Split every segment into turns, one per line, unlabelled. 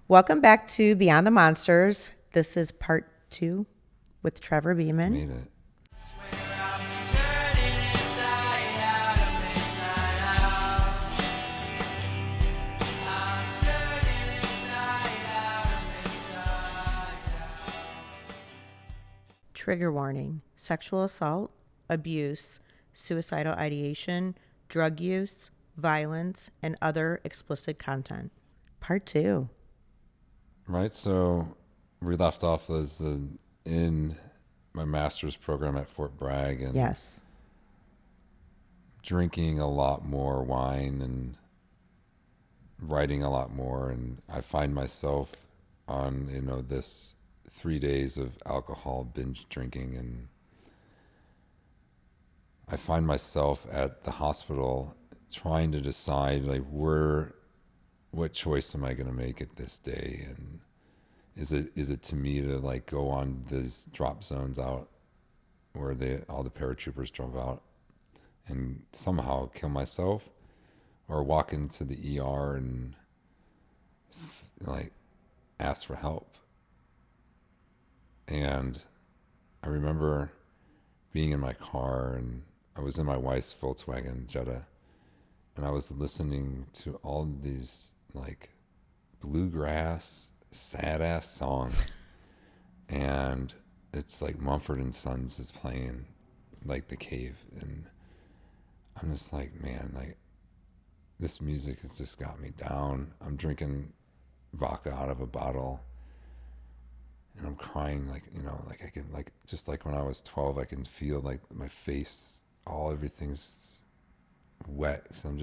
Welcome back to Beyond the Monsters. This is part 2 with Trevor Beaman.
Made it.
Trigger warning: sexual assault, abuse, suicidal ideation, drug use, violence, and other explicit content. Part 2.
Right. So we left off as in my master's program at Fort Bragg, and
Yes.
drinking a lot more wine and writing a lot more. And I find myself on, this 3 days of alcohol binge drinking. And I find myself at the hospital trying to decide, like, what choice am I going to make at this day? And is it to me to, like, go on these drop zones out where all the paratroopers drop out and somehow kill myself, or walk into the ER and, like, ask for help? And I remember being in my car, and I was in my wife's Volkswagen Jetta, and I was listening to all these, like, bluegrass sad ass songs, and it's like Mumford and Sons is playing, like, The Cave, and I'm just like, man, like, this music has just got me down. I'm drinking vodka out of a bottle, and I'm crying, like, like I can, like, just like when I was 12, I can feel, like, my face, everything's wet. So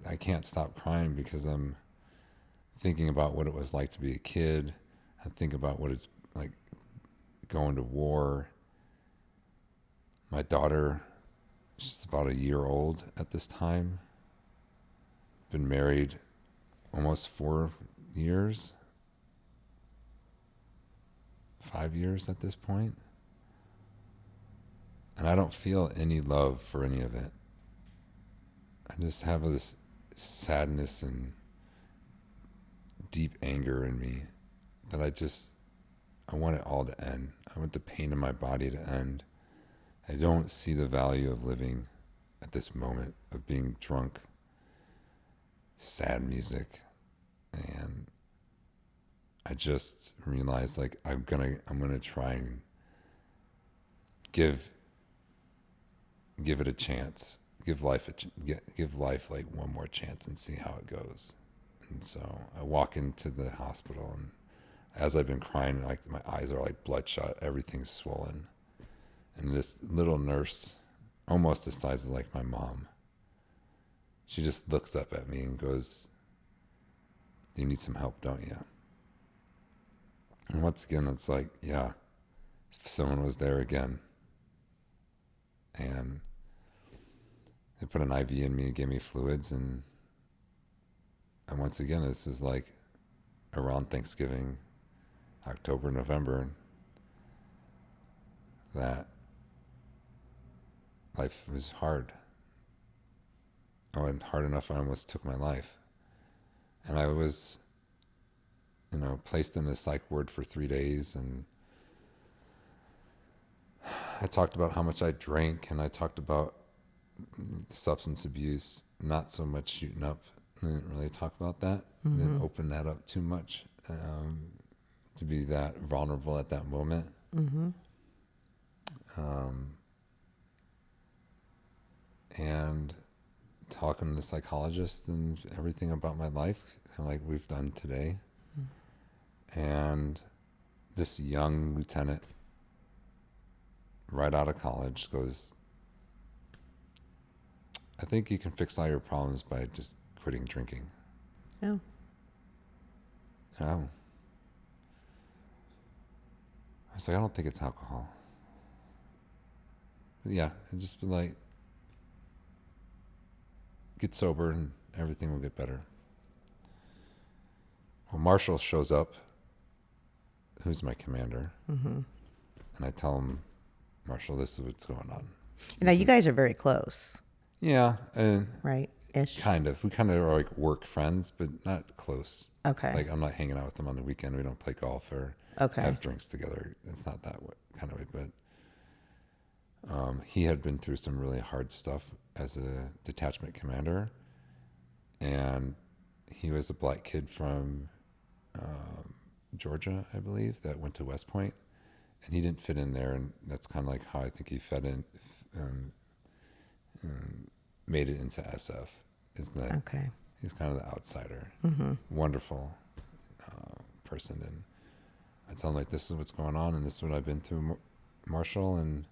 I can't stop crying because I'm thinking about what it was like to be a kid. I think about what it's like going to war. My daughter, she's about a year old at this time. Been married almost 4 years. 5 years at this point. And I don't feel any love for any of it. I just have this sadness and deep anger in me that I want it all to end. I want the pain in my body to end. I don't see the value of living at this moment, of being drunk, sad music. And I just realized, like, I'm gonna try and give it a chance, give life like one more chance and see how it goes. And so I walk into the hospital, and as I've been crying, like, my eyes are like bloodshot, everything's swollen. And this little nurse, almost the size of, like, my mom, she just looks up at me and goes, "You need some help, don't you?" And once again, it's like, yeah, if someone was there again. And they put an IV in me and gave me fluids, and once again, this is like around Thanksgiving, October, November, that life was hard. Oh, and hard enough I almost took my life. And I was, placed in the psych ward for 3 days, and I talked about how much I drank, and I talked about substance abuse, not so much shooting up. I didn't really talk about that. I didn't open that up too much, to be that vulnerable at that moment. And talking to psychologists and everything about my life, kind of like we've done today. And this young lieutenant, right out of college, goes, "I think you can fix all your problems by just quitting drinking."
Oh.
Oh. I was like, "I don't think it's alcohol." But yeah, it just been like, get sober and everything will get better. Well, Marshall shows up, who's my commander, and I tell him, "Marshall, this is what's going on."
Now, you guys are very close,
Yeah, and
right? Ish.
Kind of. We kind of are like work friends, but not close.
Okay.
Like I'm not hanging out with them on the weekend. We don't play golf or
Okay.
have drinks together. It's not that kind of way. But he had been through some really hard stuff as a detachment commander, and he was a black kid from Georgia, I believe, that went to West Point, and he didn't fit in there. And that's kind of like how I think he fit in, made it into SF. Is that
Okay.
he's kind of the outsider. Wonderful person, and I tell him like, this is what's going on, and this is what I've been through, Marshall, and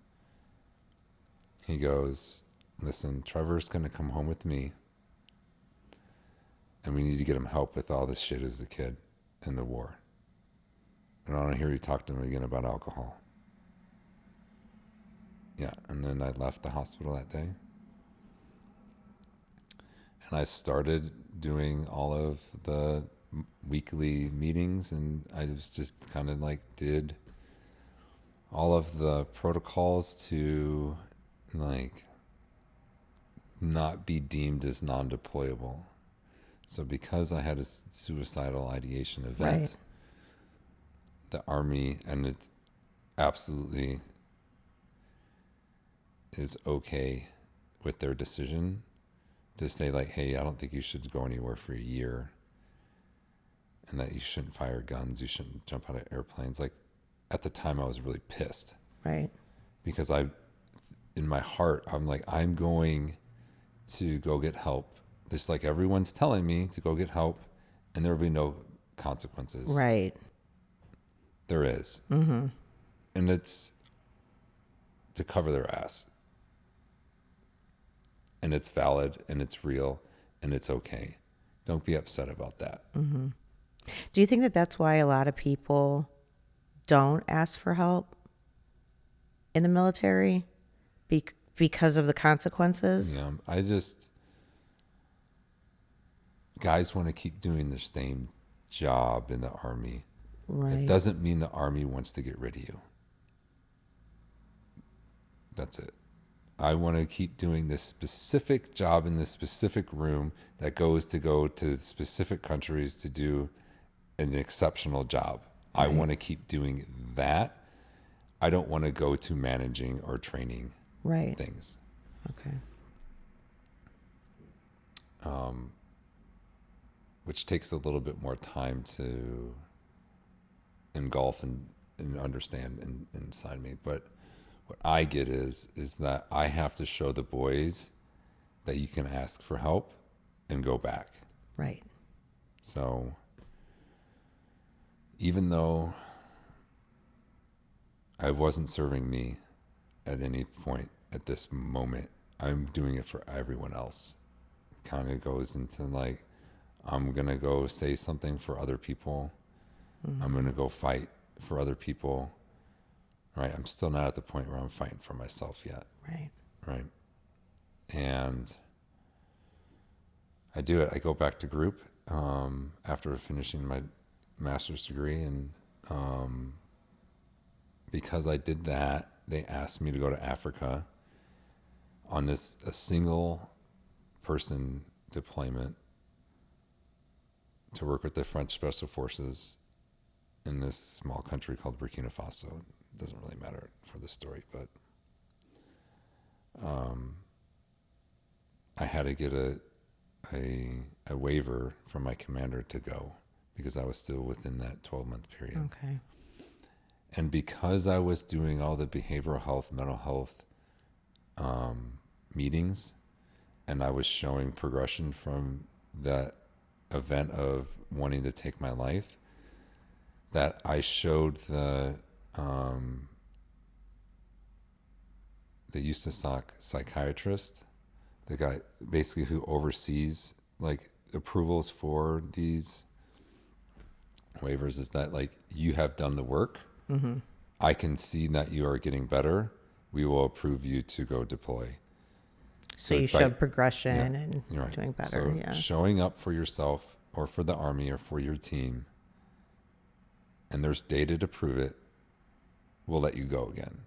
he goes, listen, Trevor's gonna come home with me, and we need to get him help with all this shit as a kid in the war. And I want to hear you talk to him again about alcohol. Yeah, and then I left the hospital that day. And I started doing all of the weekly meetings, and I was just kind of like did all of the protocols to like not be deemed as non-deployable. So because I had a suicidal ideation event,
Right.
the Army, and it absolutely is okay with their decision to say like, hey, I don't think you should go anywhere for a year, and that you shouldn't fire guns, you shouldn't jump out of airplanes. Like at the time I was really pissed
Right.
because in my heart, I'm like, I'm going to go get help. Just like everyone's telling me to go get help, and there will be no consequences.
Right.
There is. And it's to cover their ass. And it's valid, and it's real, and it's okay. Don't be upset about that.
Do you think that that's why a lot of people don't ask for help in the military because of the consequences?
Yeah, guys want to keep doing the same job in the Army.
Right.
It doesn't mean the Army wants to get rid of you. That's it. I want to keep doing this specific job in this specific room that go to specific countries to do an exceptional job. Right. I want to keep doing that. I don't want to go to managing or training things.
Okay.
Which takes a little bit more time to engulf and understand inside me. But what I get is that I have to show the boys that you can ask for help and go back.
Right.
So even though I wasn't serving me at any point at this moment, I'm doing it for everyone else. It kind of goes into like, I'm going to go say something for other people. I'm going to go fight for other people. Right? I'm still not at the point where I'm fighting for myself yet. Right? And I do it. I go back to group after finishing my master's degree, and because I did that, they asked me to go to Africa on a single person deployment to work with the French Special Forces in this small country called Burkina Faso. It doesn't really matter for the story, but I had to get a waiver from my commander to go because I was still within that 12-month period.
Okay.
And because I was doing all the behavioral health, mental health meetings, and I was showing progression from that event of wanting to take my life, that I showed the USASOC psychiatrist, the guy basically who oversees like approvals for these waivers, is that like, you have done the work. I can see that you are getting better. We will approve you to go deploy.
So you showed progression and
right.
doing better.
So showing up for yourself or for the Army or for your team, and there's data to prove it, we'll let you go again.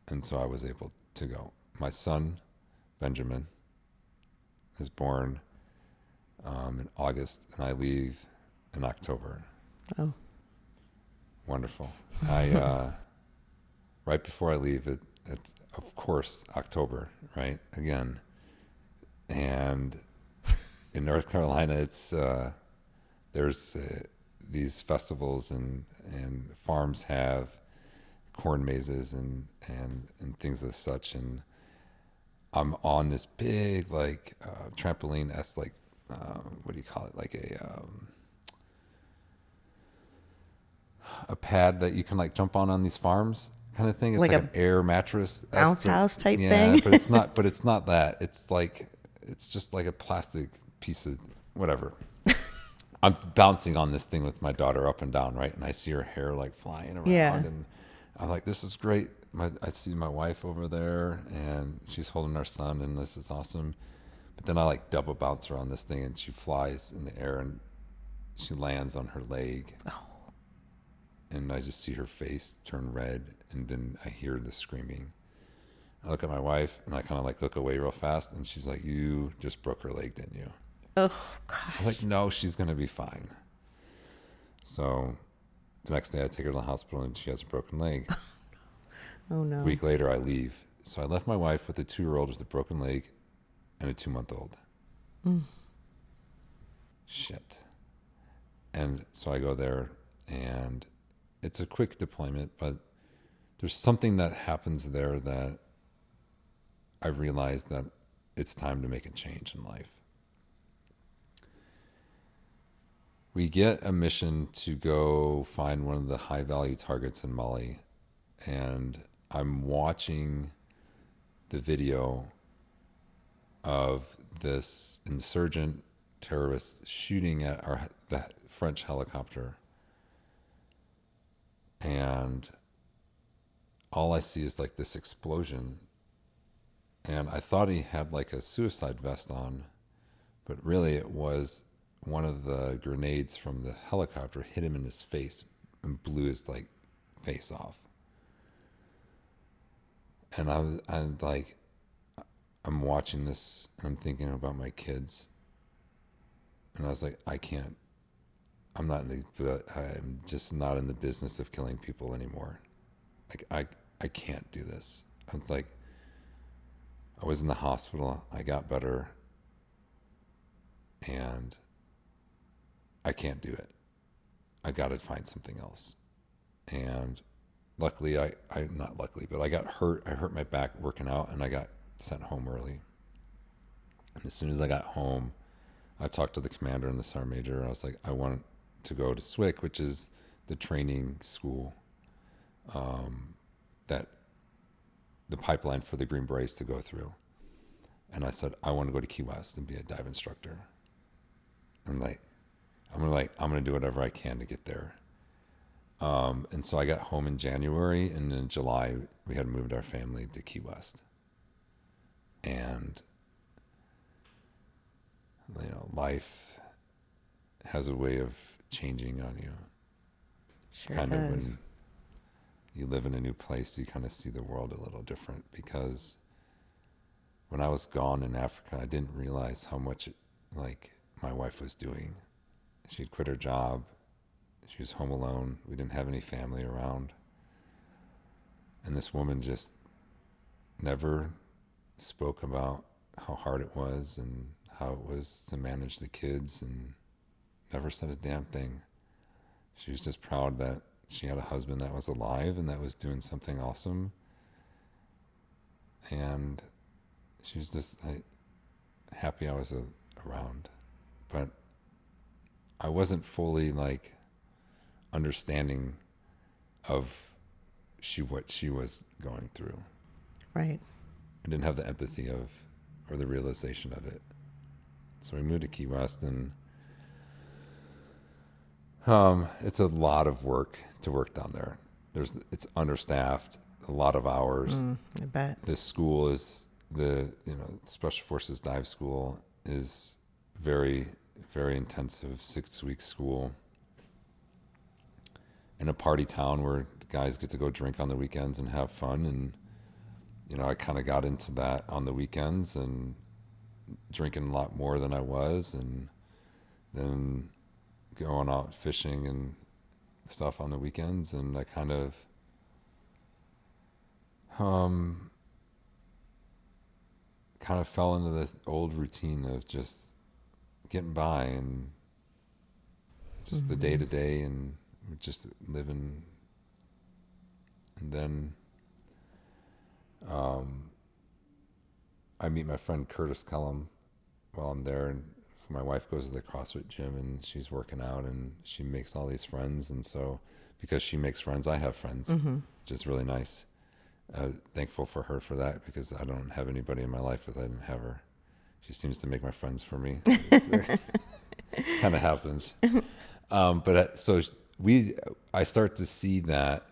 And so I was able to go. My son, Benjamin, is born in August, and I leave in October.
Oh.
Wonderful. I right before I leave, it's of course October, right? Again, and in North Carolina, it's there's these festivals and farms have corn mazes and things as such, and I'm on this big like trampoline. That's like what do you call it? Like a pad that you can like jump on these farms kind of thing. It's
Like
like
a
an air mattress.
bounce house type
yeah,
thing?
but it's not. But it's not that. It's like it's just like a plastic piece of whatever. I'm bouncing on this thing with my daughter up and down, right? And I see her hair like flying around,
Yeah.
and I'm like, "This is great." I see my wife over there, and she's holding our son, and this is awesome. But then I like double bounce her on this thing, and she flies in the air, and she lands on her leg.
Oh.
And I just see her face turn red, and then I hear the screaming. I look at my wife, and I kind of like look away real fast, and she's like, "You just broke her leg, didn't you?"
Oh, gosh.
I'm like, "No, she's gonna be fine." So the next day, I take her to the hospital, and she has a broken leg.
Oh, no.
A week later, I leave. So I left my wife with a 2-year-old with a broken leg and a 2-month-old. Shit. And so I go there, and it's a quick deployment, but there's something that happens there that I realize that it's time to make a change in life. We get a mission to go find one of the high value targets in Mali, and I'm watching the video of this insurgent terrorist shooting at the French helicopter, and all I see is like this explosion, and I thought he had like a suicide vest on, but really it was one of the grenades from the helicopter hit him in his face and blew his like face off. And I'm like, I'm watching this and I'm thinking about my kids, and I was like, I'm just not in the business of killing people anymore. Like I can't do this. I was like, I was in the hospital, I got better, and I can't do it. I got to find something else. And luckily, not luckily, but I got hurt. I hurt my back working out, and I got sent home early. And as soon as I got home, I talked to the commander and the sergeant major, and I was like, I want to go to SWIC, which is the training school, that the pipeline for the Green Berets to go through. And I said, I want to go to Key West and be a dive instructor. And I'm gonna do whatever I can to get there. And so I got home in January, and in July we had moved our family to Key West. And life has a way of changing on you.
Sure
Kind
does.
of when you live in a new place, you kind of see the world a little different, because when I was gone in Africa, I didn't realize how much my wife was doing. She'd quit her job. She was home alone. We didn't have any family around. And this woman just never spoke about how hard it was and how it was to manage the kids, and never said a damn thing. She was just proud that she had a husband that was alive and that was doing something awesome. And she was just happy I was around. But I wasn't fully understanding of what she was going through.
Right.
I didn't have the empathy or the realization of it. So we moved to Key West, and it's a lot of work to work down there. It's understaffed, a lot of hours.
I bet.
This school is Special Forces Dive School is very, very intensive, 6-week school in a party town where guys get to go drink on the weekends and have fun. And, I kind of got into that on the weekends and drinking a lot more than I was. And then going out fishing and stuff on the weekends. And I kind of, fell into this old routine of just getting by and just the day to day and just living. And then I meet my friend Curtis Cullum while I'm there, and my wife goes to the CrossFit gym and she's working out and she makes all these friends. And so because she makes friends, I have friends, which is really nice. Thankful for her for that, because I don't have anybody in my life if I didn't have her. She seems to make my friends for me. Kind of happens. I start to see that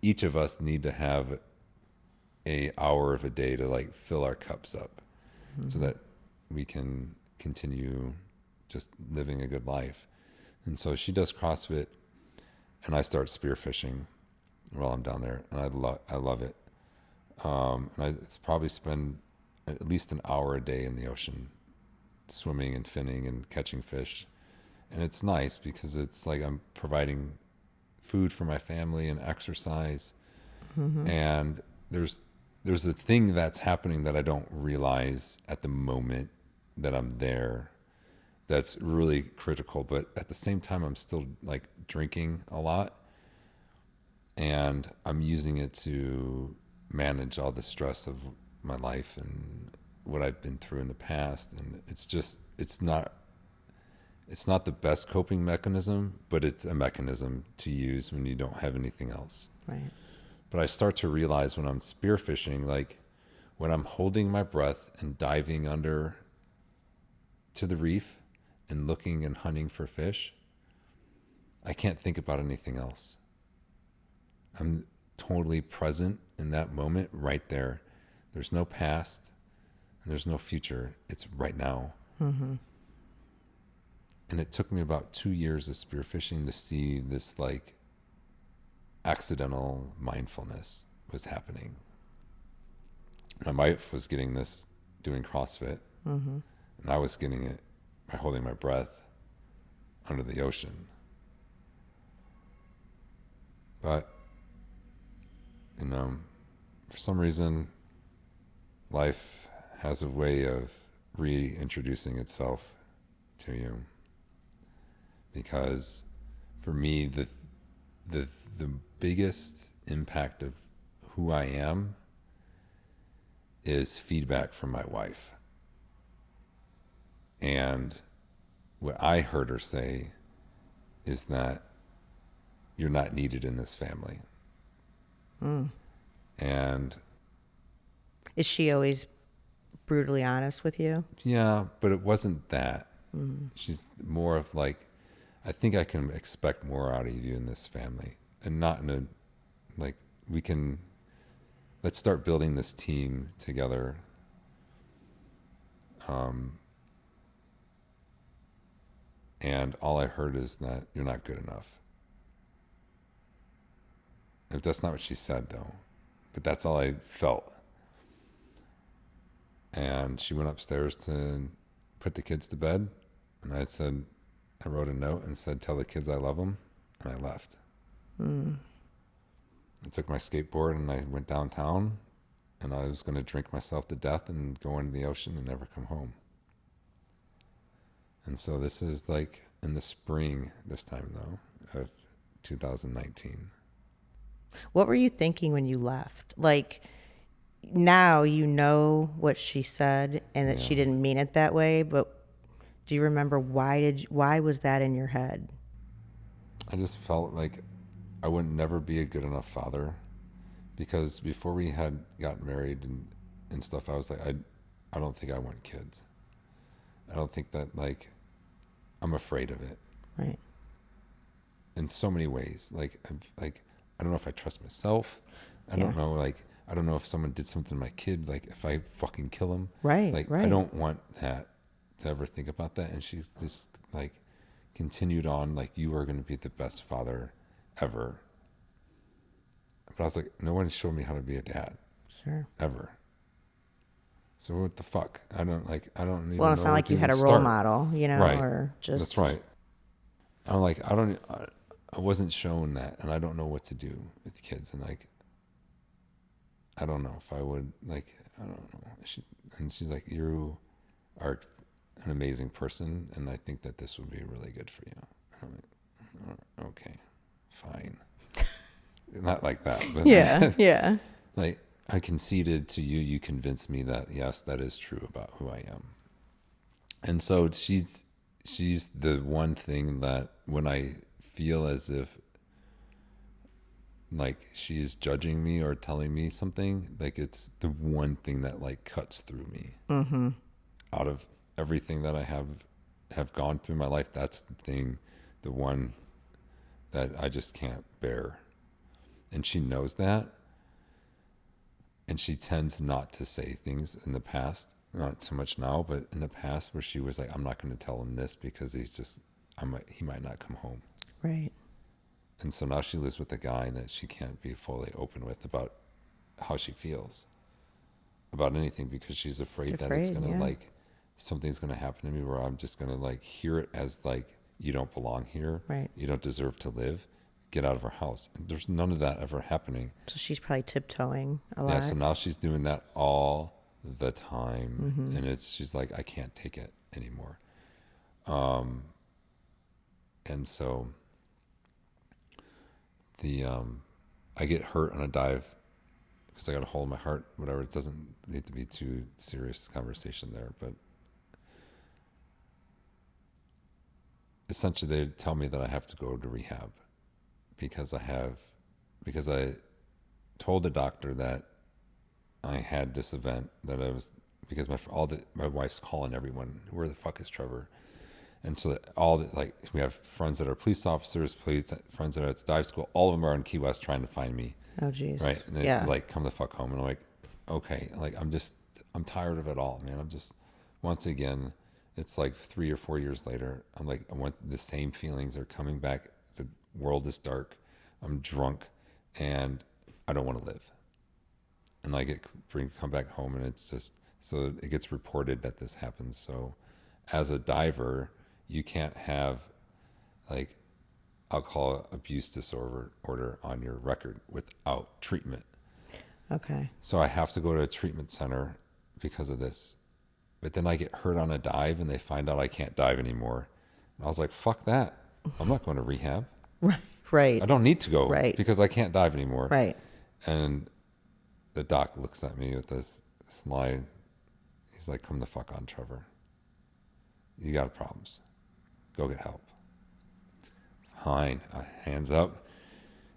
each of us need to have a hour of a day to like fill our cups up, so that we can continue just living a good life. And so she does CrossFit and I start spearfishing while I'm down there, and I love it. And I probably spend at least an hour a day in the ocean, swimming and finning and catching fish. And it's nice because it's like I'm providing food for my family and exercise. And there's a thing that's happening that I don't realize at the moment that I'm there that's really critical. But at the same time, I'm still like drinking a lot, and I'm using it to manage all the stress of my life and what I've been through in the past. And it's not the best coping mechanism, but it's a mechanism to use when you don't have anything else.
Right.
But I start to realize when I'm spearfishing, like when I'm holding my breath and diving under to the reef and looking and hunting for fish, I can't think about anything else. I'm totally present in that moment right there. There's no past and there's no future. It's right now. And it took me about 2 years of spearfishing to see this like accidental mindfulness was happening. My wife was getting this doing CrossFit, and I was getting it by holding my breath under the ocean. But, for some reason, life has a way of reintroducing itself to you. Because for me, the biggest impact of who I am is feedback from my wife. And what I heard her say is that you're not needed in this family. And
is she always brutally honest with you?
yeah, but it wasn't that. She's more of like, I think I can expect more out of you in this family, and not in a, like, let's start building this team together. And all I heard is that you're not good enough. If that's not what she said though, but that's all I felt. And she went upstairs to put the kids to bed, and I wrote a note and said, tell the kids I love them, and I left. I took my skateboard and I went downtown, and I was going to drink myself to death and go into the ocean and never come home. And so this is like in the spring, this time though, of 2019.
What were you thinking when you left? Like, now you know what she said and that she didn't mean it that way, but do you remember why was that in your head?
I just felt like I would never be a good enough father, because before we had gotten married and stuff, I was like, I don't think I want kids. I don't think that, like, I'm afraid of it.
Right.
In so many ways. Like, I don't know if I trust myself. I don't know, like, I don't know if someone did something to my kid, like if I fucking kill him.
Right,
like,
right.
I don't want that, to ever think about that. And she's just like continued on, like, you are going to be the best father ever. But I was like, no one showed me how to be a dad.
Sure.
Ever. So what the fuck? I don't
Well,
even
it's
know
not
where
like
to
you had
even
a role
start.
model,
Right.
or
That's
just,
right. I'm like, I wasn't shown that, and I don't know what to do with kids. And like, I don't know if I would, like, I don't know. And she's like, you are an amazing person, and I think that this would be really good for you. And I'm like, "Oh, okay, fine." Not like that, but
yeah, yeah.
like, I conceded to you. You convinced me that yes, that is true about who I am. And so she's the one thing that when I feel as if like she's judging me or telling me something, like it's the one thing that like cuts through me.
Mm-hmm.
Out of everything that I have gone through my life, that's the thing, the one that I just can't bear. And she knows that, and she tends not to say things in the past, not so much now, but in the past where she was like, I'm not going to tell him this because he might not come home.
Right.
And so now she lives with a guy that she can't be fully open with about how she feels about anything, because she's afraid that it's going to
Yeah.
like, something's going to happen to me where I'm just going to like hear it as like, you don't belong here.
Right.
You don't deserve to live. Get out of our house. And there's none of that ever happening.
So she's probably tiptoeing a
Yeah.
lot.
So now she's doing that all the time.
Mm-hmm.
And she's like, I can't take it anymore. And so I get hurt on a dive because I got a hole in my heart, whatever. It doesn't need to be too serious conversation there, but essentially they tell me that I have to go to rehab because I told the doctor that I had this event that I was, because my wife's calling everyone, where the fuck is Trevor? And so like, we have friends that are police officers, friends that are at the dive school, all of them are in Key West trying to find me.
Oh, geez.
Right. And they
Yeah.
like, come the fuck home. And I'm like, okay, like, I'm tired of it all, man. I'm just, once again, it's like 3 or 4 years later, I'm like, the same feelings are coming back. The world is dark. I'm drunk and I don't want to live. And I come back home, and it's just, so it gets reported that this happens. So as a diver, you can't have like alcohol abuse disorder on your record without treatment.
Okay.
So I have to go to a treatment center because of this. But then I get hurt on a dive and they find out I can't dive anymore. And I was like, fuck that. I'm not going to rehab.
Right. Right.
I don't need to go
Right.
because I can't dive anymore.
Right.
And the doc looks at me with this sly, he's like, come the fuck on, Trevor. You got problems. Go get help. Fine. Hands up.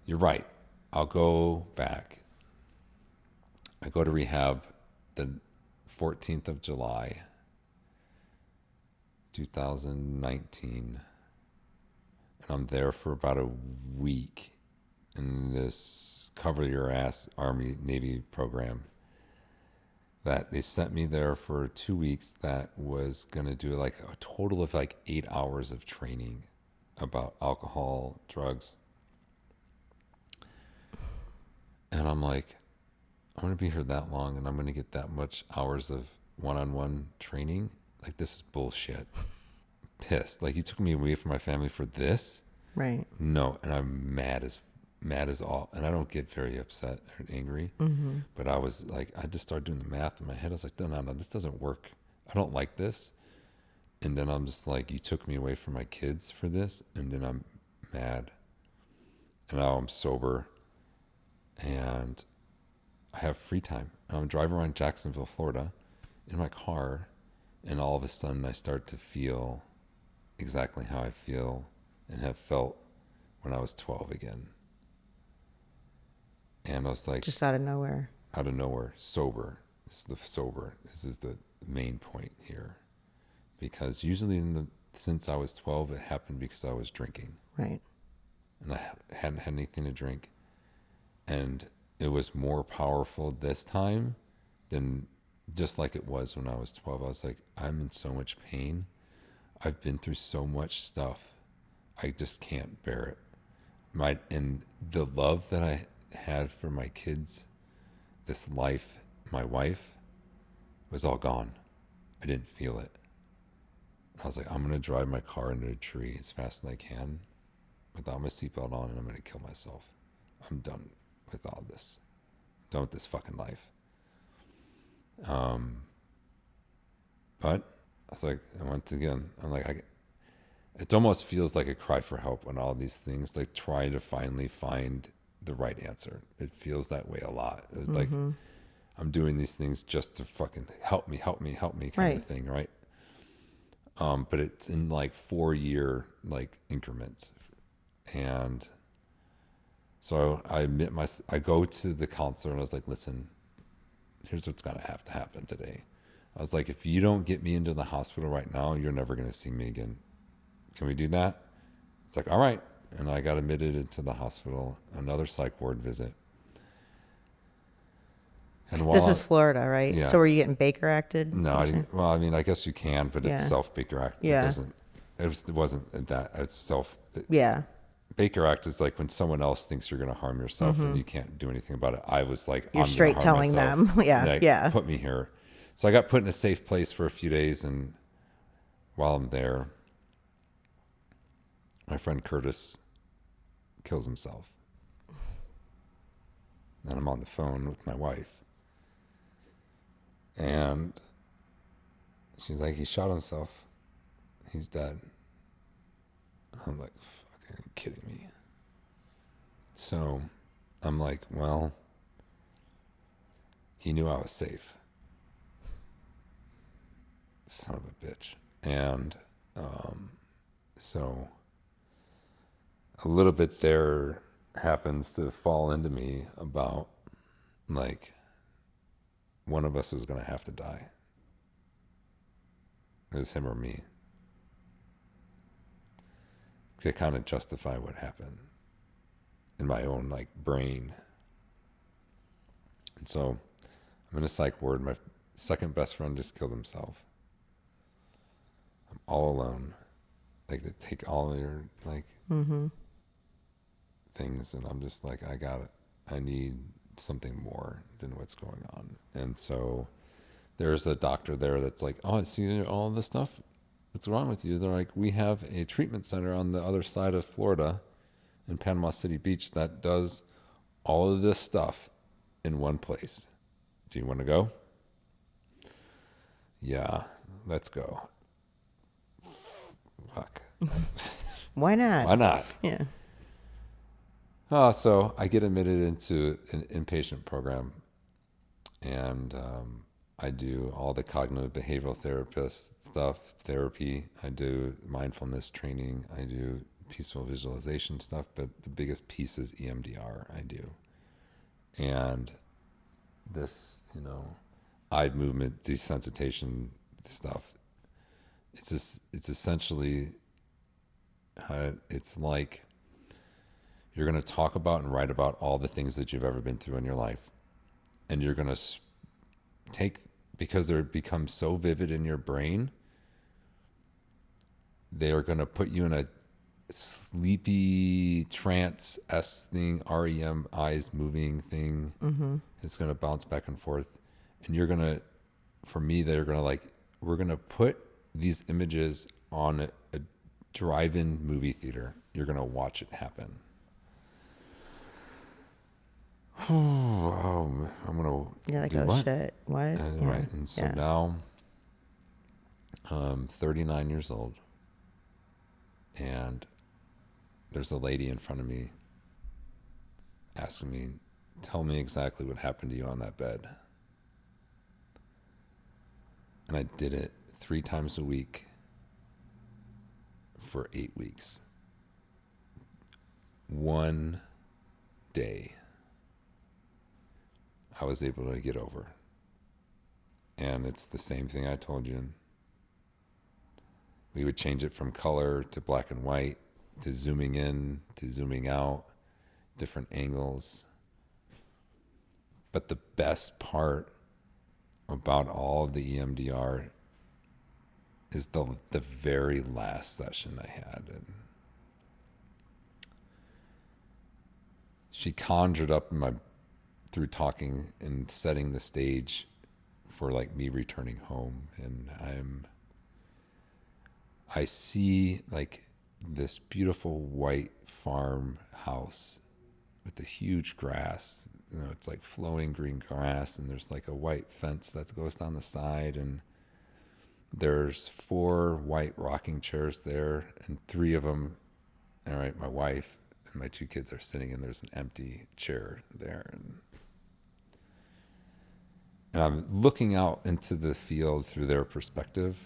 You're right. I'll go back. I go to rehab the 14th of July, 2019. And I'm there for about a week in this cover your ass Army Navy program that they sent me there for 2 weeks. That was going to do like a total of like 8 hours of training about alcohol, drugs. And I'm like, I'm going to be here that long and I'm going to get that much hours of one-on-one training. Like, this is bullshit. Pissed. Like, you took me away from my family for this?
Right.
No. And I'm mad as all. And I don't get very upset or angry.
Mm-hmm.
But I was like, I just started doing the math in my head. I was like, no, this doesn't work. I don't like this. And then I'm just like, you took me away from my kids for this. And then I'm mad. And now I'm sober. And I have free time. And I'm driving around Jacksonville, Florida in my car. And all of a sudden I start to feel exactly how I feel and have felt when I was 12 again. And I was like,
Just out of nowhere.
Sober. This is the main point here. Because usually since I was 12, it happened because I was drinking.
Right.
And I hadn't had anything to drink. And it was more powerful this time than just like it was when I was 12. I was like, I'm in so much pain. I've been through so much stuff. I just can't bear it. And the love that I had for my kids, this life, my wife, was all gone. I didn't feel it. I was like, I'm going to drive my car into a tree as fast as I can without my seatbelt on, and I'm going to kill myself. I'm done with all this. I'm done with this fucking life. But I was like, and once again, I'm like, it almost feels like a cry for help when all these things, like trying to finally find the right answer. It feels that way a lot. It's like I'm doing these things just to fucking help me kind of thing, right? But it's in like 4-year like increments. And so I go to the counselor and I was like, listen, here's what's going to have to happen today. I was like, if you don't get me into the hospital right now, you're never going to see me again. Can we do that? It's like, all right. And I got admitted into the hospital, another psych ward visit. And
This is Florida, right?
Yeah.
So were you getting Baker acted?
No, I didn't. Well, I mean, I guess you can, but it's self-Baker Act.
Yeah.
It wasn't that. It's self.
Yeah.
Baker Act is like when someone else thinks you're going to harm yourself and you can't do anything about it. I was like,
You're
I'm
straight telling
myself.
them. Yeah. Yeah.
Put me here. So I got put in a safe place for a few days. And while I'm there, my friend Curtis kills himself. And I'm on the phone with my wife. And she's like, he shot himself. He's dead. I'm like, fucking, are you kidding me? So I'm like, well, he knew I was safe. Son of a bitch. And so a little bit there happens to fall into me about like one of us is going to have to die. It was him or me. To kind of justify what happened in my own like brain. And so I'm in a psych ward. My second best friend just killed himself. I'm all alone. Like they take all of your like things, and I'm just like, I got it. I need something more than what's going on. And so there's a doctor there that's like, oh, I see all this stuff. What's wrong with you? They're like, we have a treatment center on the other side of Florida in Panama City Beach that does all of this stuff in one place. Do you want to go? Yeah, let's go. Fuck.
Why not?
Why not?
Yeah.
So I get admitted into an inpatient program, and I do all the cognitive behavioral therapist stuff, therapy. I do mindfulness training. I do peaceful visualization stuff, but the biggest piece is EMDR I do. And this, eye movement desensitization stuff, it's essentially, it's like you're going to talk about and write about all the things that you've ever been through in your life. And you're going to because they're become so vivid in your brain, they are going to put you in a sleepy trance-esque thing, REM, eyes moving thing. Mm-hmm. It's going to bounce back and forth. And you're going to, for me, they're going to we're going to put these images on a drive-in movie theater. You're going to watch it happen. Oh, I'm gonna.
You're like,
do
oh
what?
shit, what? Yeah.
Right, and so now I'm 39 years old, and there's a lady in front of me asking me, "Tell me exactly what happened to you on that bed." And I did it 3 times a week for 8 weeks. One day I was able to get over. And it's the same thing I told you. We would change it from color to black and white, to zooming in, to zooming out, different angles. But the best part about all of the EMDR is the very last session I had. And she conjured up through talking and setting the stage for like me returning home, and I see like this beautiful white farmhouse with the huge grass. You know, it's like flowing green grass, and there's like a white fence that goes down the side, and there's 4 white rocking chairs there, and 3 of them, all right, my wife and my 2 kids are sitting, and there's an empty chair there, and I'm looking out into the field through their perspective,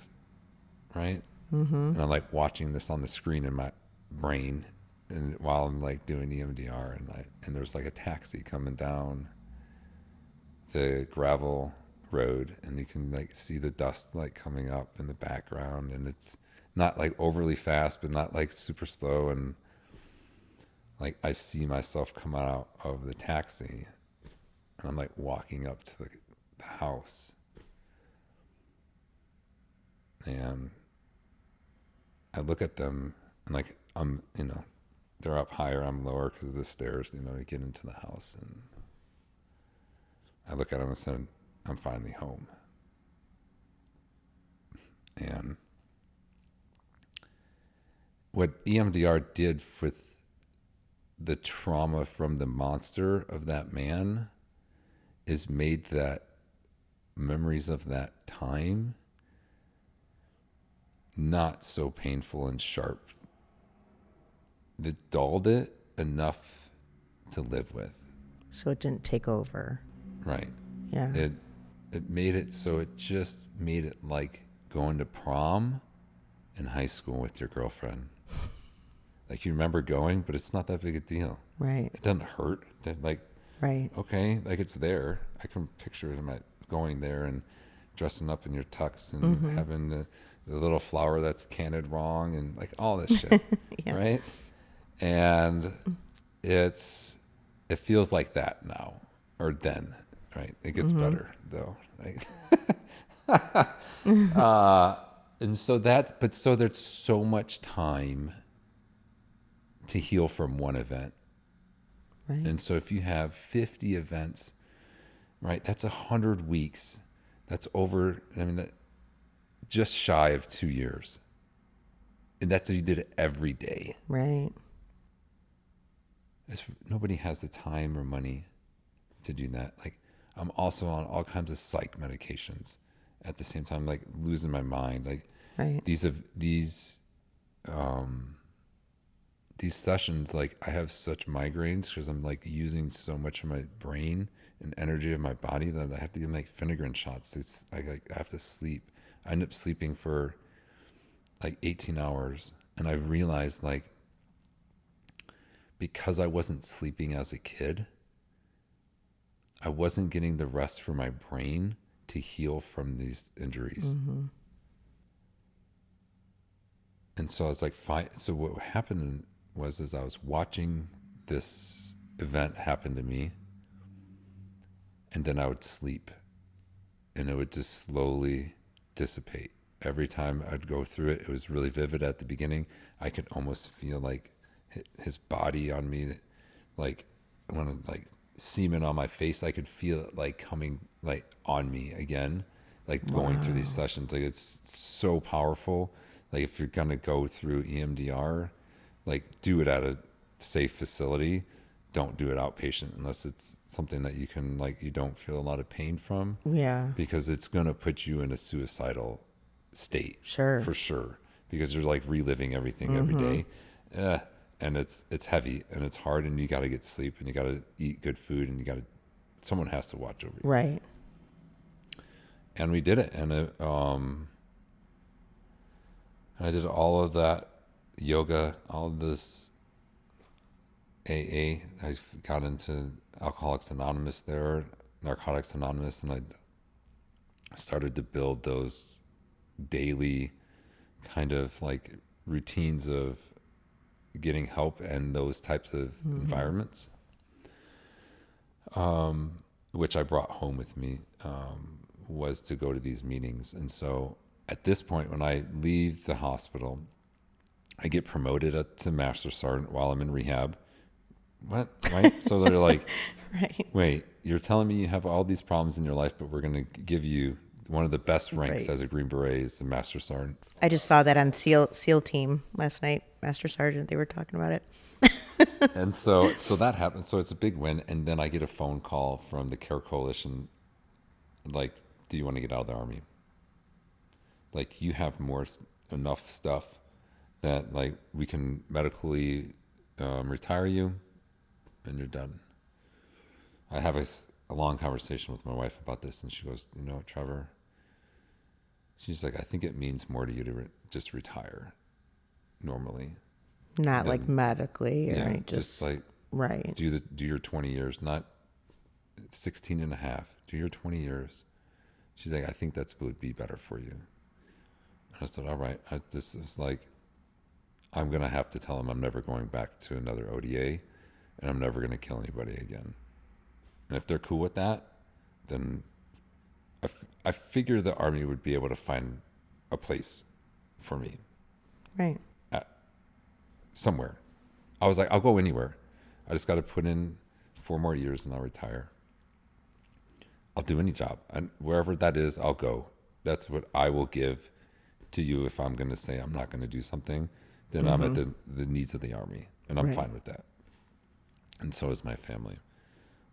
right? And I'm like watching this on the screen in my brain, and while I'm like doing EMDR, and there's like a taxi coming down the gravel road, and you can like see the dust like coming up in the background, and it's not like overly fast, but not like super slow, and like I see myself come out of the taxi, and I'm like walking up to the house, and I look at them, and like I'm, you know, they're up higher, I'm lower because of the stairs, you know, to get into the house, and I look at them and said, I'm finally home. And what EMDR did with the trauma from the monster of that man is made that memories of that time not so painful and sharp. It dulled it enough to live with.
So it didn't take over.
Right.
Yeah.
It made it so it just made it like going to prom in high school with your girlfriend. Like you remember going, but it's not that big a deal.
Right.
It doesn't hurt. Like,
right.
Okay, like it's there. I can picture it going there and dressing up in your tux and having the little flower that's canted wrong and like all this shit, yeah. Right? And it feels like that now or then, right? It gets better though. Like, and so there's so much time to heal from one event.
Right.
And so if you have 50 events, right, that's 100 weeks. That's over, that just shy of 2 years. And that's if you did it every day.
Right.
Nobody has the time or money to do that. Like I'm also on all kinds of psych medications at the same time, like losing my mind. Like
right.
These sessions, like I have such migraines because I'm like using so much of my brain and energy of my body that I have to get like Finnegan shots. It's I have to sleep. I end up sleeping for like 18 hours. And I realized like, because I wasn't sleeping as a kid, I wasn't getting the rest for my brain to heal from these injuries. And so I was like, fine. So what happened was I was watching this event happen to me, and then I would sleep, and it would just slowly dissipate. Every time I'd go through it, it was really vivid at the beginning. I could almost feel like his body on me, like when like semen on my face, I could feel it like coming like on me again, like going through these sessions. Like it's so powerful. Like if you're gonna go through EMDR, like do it at a safe facility. Don't do it outpatient unless it's something that you can like you don't feel a lot of pain from.
Yeah.
Because it's gonna put you in a suicidal state.
Sure.
For sure. Because you're like reliving everything every day. And it's heavy and it's hard, and you got to get sleep, and you got to eat good food, and someone has to watch over you.
Right.
And we did it. And I did all of that yoga, all of this AA. I got into Alcoholics Anonymous there, Narcotics Anonymous, and I started to build those daily kind of like routines of getting help and those types of environments, which I brought home with me, was to go to these meetings. And so at this point, when I leave the hospital, I get promoted to Master Sergeant while I'm in rehab. What? Right? So they're like,
Right.
Wait, you're telling me you have all these problems in your life, but we're going to give you one of the best ranks
Right.
as a Green Beret is the Master Sergeant.
I just saw that on SEAL Team last night. Master Sergeant. They were talking about it.
And so that happened. So it's a big win. And then I get a phone call from the Care Coalition, like, do you want to get out of the Army? Like, you have enough stuff that, like, we can medically retire you and you're done. I have a long conversation with my wife about this, and she goes, you know what, Trevor? She's like, I think it means more to you to just retire normally.
Not
than,
like medically or
yeah,
just
like
right.
do your 20 years, not 16 and a half. Do your 20 years. She's like, I think would be better for you. I said, all right. This is like, I'm going to have to tell him I'm never going back to another ODA, and I'm never going to kill anybody again. And if they're cool with that, then I figure the Army would be able to find a place for me
Right.
somewhere. I was like, I'll go anywhere. I just got to put in 4 more years and I'll retire. I'll do any job. And wherever that is, I'll go. That's what I will give to you. If I'm going to say I'm not going to do something, then I'm at the needs of the Army, and I'm
Right.
fine with that. And so is my family.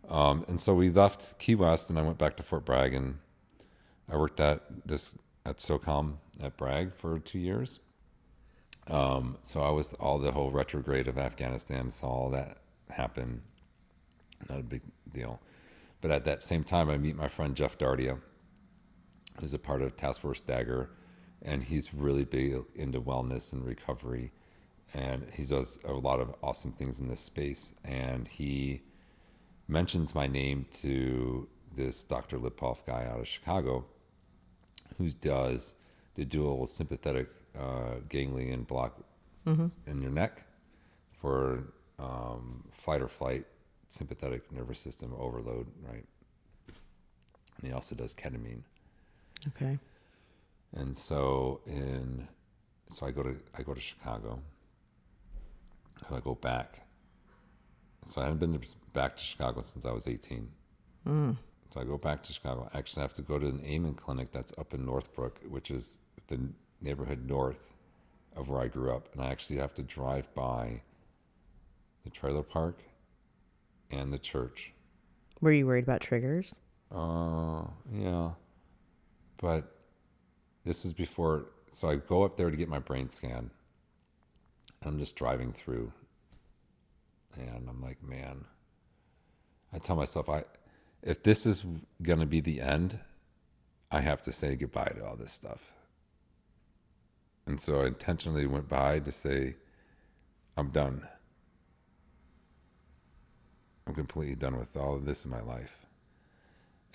And so we left Key West, and I went back to Fort Bragg, and I worked at SOCOM at Bragg for 2 years. So I was the whole retrograde of Afghanistan, saw all that happen. Not a big deal. But at that same time, I meet my friend Jeff Dardia, who's a part of Task Force Dagger, and he's really big into wellness and recovery, and he does a lot of awesome things in this space. And he mentions my name to this Dr. Lipoff guy out of Chicago, who does the dual sympathetic ganglion block in your neck for flight or flight, sympathetic nervous system overload, right? And he also does ketamine.
Okay.
And so I go to Chicago. So I go back. So I hadn't been back to Chicago since I was 18. So I go back to Chicago. I actually have to go to an Amen clinic that's up in Northbrook, which is the neighborhood north of where I grew up. And I actually have to drive by the trailer park and the church.
Were you worried about triggers?
Yeah. But this is before, so I go up there to get my brain scan. I'm just driving through, and I'm like, man, I tell myself, if this is going to be the end, I have to say goodbye to all this stuff. And so I intentionally went by to say, I'm done. I'm completely done with all of this in my life.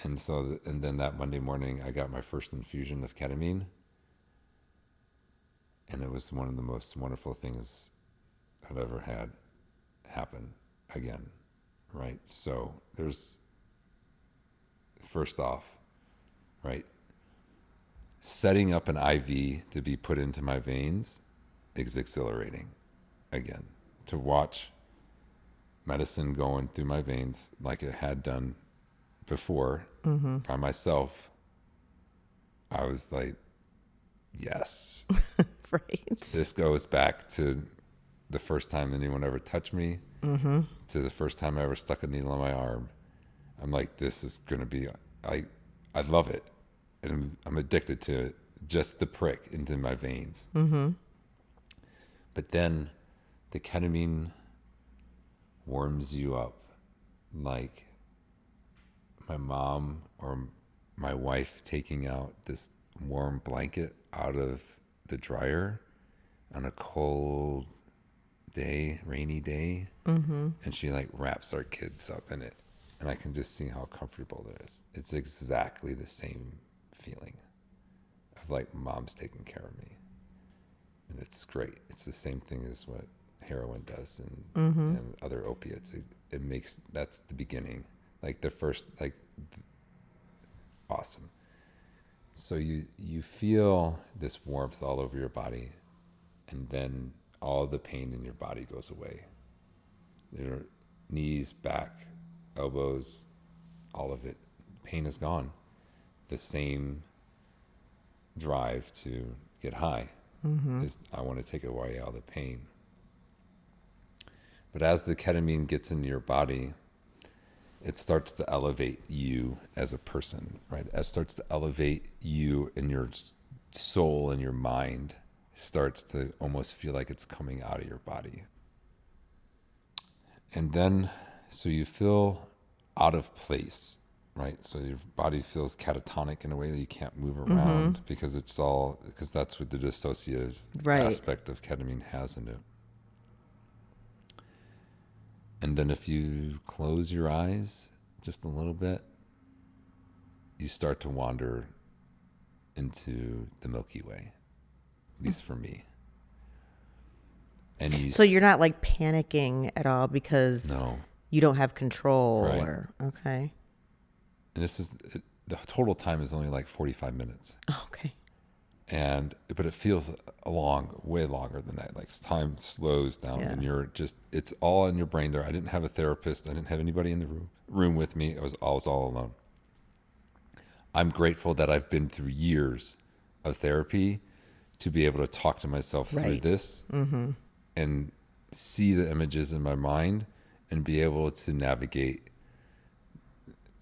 And so, and then that Monday morning, I got my first infusion of ketamine. And it was one of the most wonderful things I've ever had happen again, right? So there's, first off, right, setting up an IV to be put into my veins is exhilarating again. To watch medicine going through my veins like it had done before by myself, I was like, yes.
Right.
This goes back to the first time anyone ever touched me, to the first time I ever stuck a needle in my arm. I'm like, this is going to be, I love it. And I'm addicted to it, just the prick into my veins. But then the ketamine warms you up like my mom or my wife taking out this warm blanket out of the dryer on a cold day, rainy day, and she like wraps our kids up in it, and I can just see how comfortable it is. It's exactly the same feeling of like mom's taking care of me, and it's great. It's the same thing as what heroin does and other opiates. It makes, that's the beginning, like the first, like awesome. So you feel this warmth all over your body, and then all the pain in your body goes away. Your knees, back, elbows, all of it. Pain is gone. The same drive to get high is I want to take away all the pain. But as the ketamine gets into your body, it starts to elevate you as a person, right? It starts to elevate you, and your soul and your mind starts to almost feel like it's coming out of your body. And then, so you feel out of place, right? So your body feels catatonic in a way that you can't move around because that's what the dissociative aspect of ketamine has in it. And then if you close your eyes just a little bit, you start to wander into the Milky Way, at least for me. And
so you're not like panicking at all because
no,
you don't have control,
right.
or okay.
And the total time is only like 45 minutes.
Okay.
But it feels way longer than that. Like time slows down, and it's all in your brain there. I didn't have a therapist. I didn't have anybody in the room with me. I was all alone. I'm grateful that I've been through years of therapy to be able to talk to myself through this and see the images in my mind and be able to navigate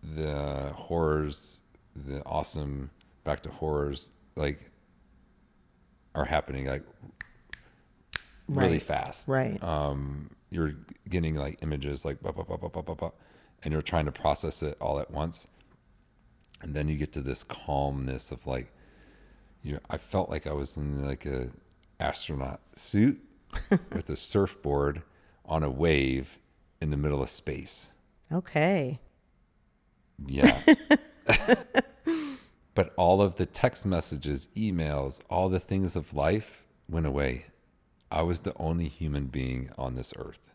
the horrors, the awesome back to horrors, like, are happening like really fast.
Right.
You're getting like images like bah, bah, bah, bah, bah, bah, bah, and you're trying to process it all at once. And then you get to this calmness of like, I felt like I was in like a astronaut suit with a surfboard on a wave in the middle of space.
Okay.
Yeah. But all of the text messages, emails, all the things of life went away. I was the only human being on this earth.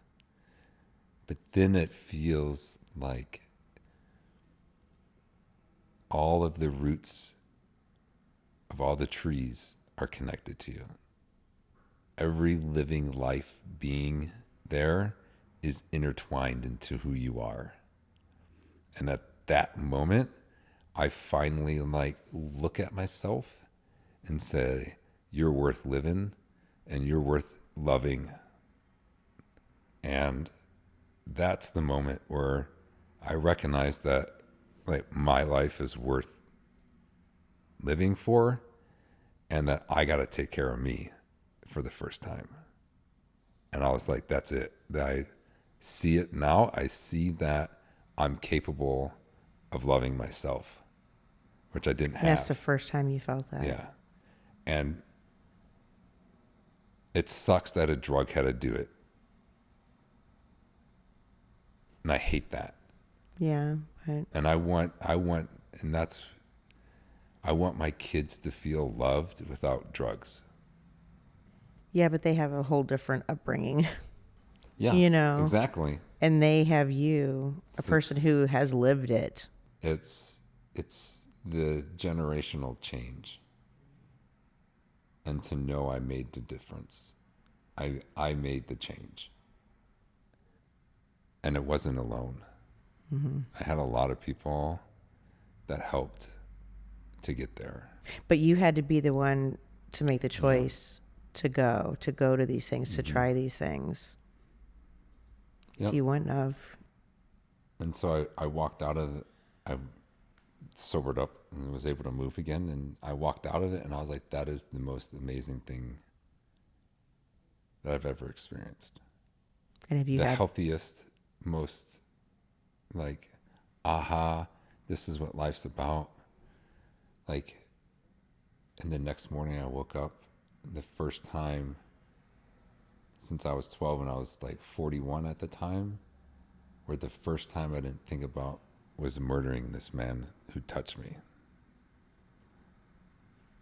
But then it feels like all of the roots of all the trees are connected to you. Every living life being there is intertwined into who you are. And at that moment, I finally like look at myself and say, you're worth living and you're worth loving. And that's the moment where I recognize that like my life is worth living for, and that I got to take care of me for the first time. And I was like, that's it. I see it now. I see that I'm capable of loving myself, which I didn't have.
That's the first time you felt that.
Yeah. And it sucks that a drug had to do it. And I hate that.
Yeah. But
And I want my kids to feel loved without drugs.
yeah, but they have a whole different upbringing.
Yeah.
You know.
Exactly.
And they have you, a person who has lived it.
It's the generational change. And to know I made the difference. I made the change. And it wasn't alone.
Mm-hmm.
I had a lot of people that helped to get there.
But you had to be the one to make the choice to go to these things, to try these things.
Yep.
If you wouldn't have.
And so I walked out of it. I sobered up and was able to move again. And I walked out of it and I was like, that is the most amazing thing that I've ever experienced.
And have you
the
had
healthiest, most like, aha, this is what life's about. Like, and the next morning I woke up, the first time since I was 12 and I was like 41 at the time, where the first time I didn't think about was murdering this man who touched me.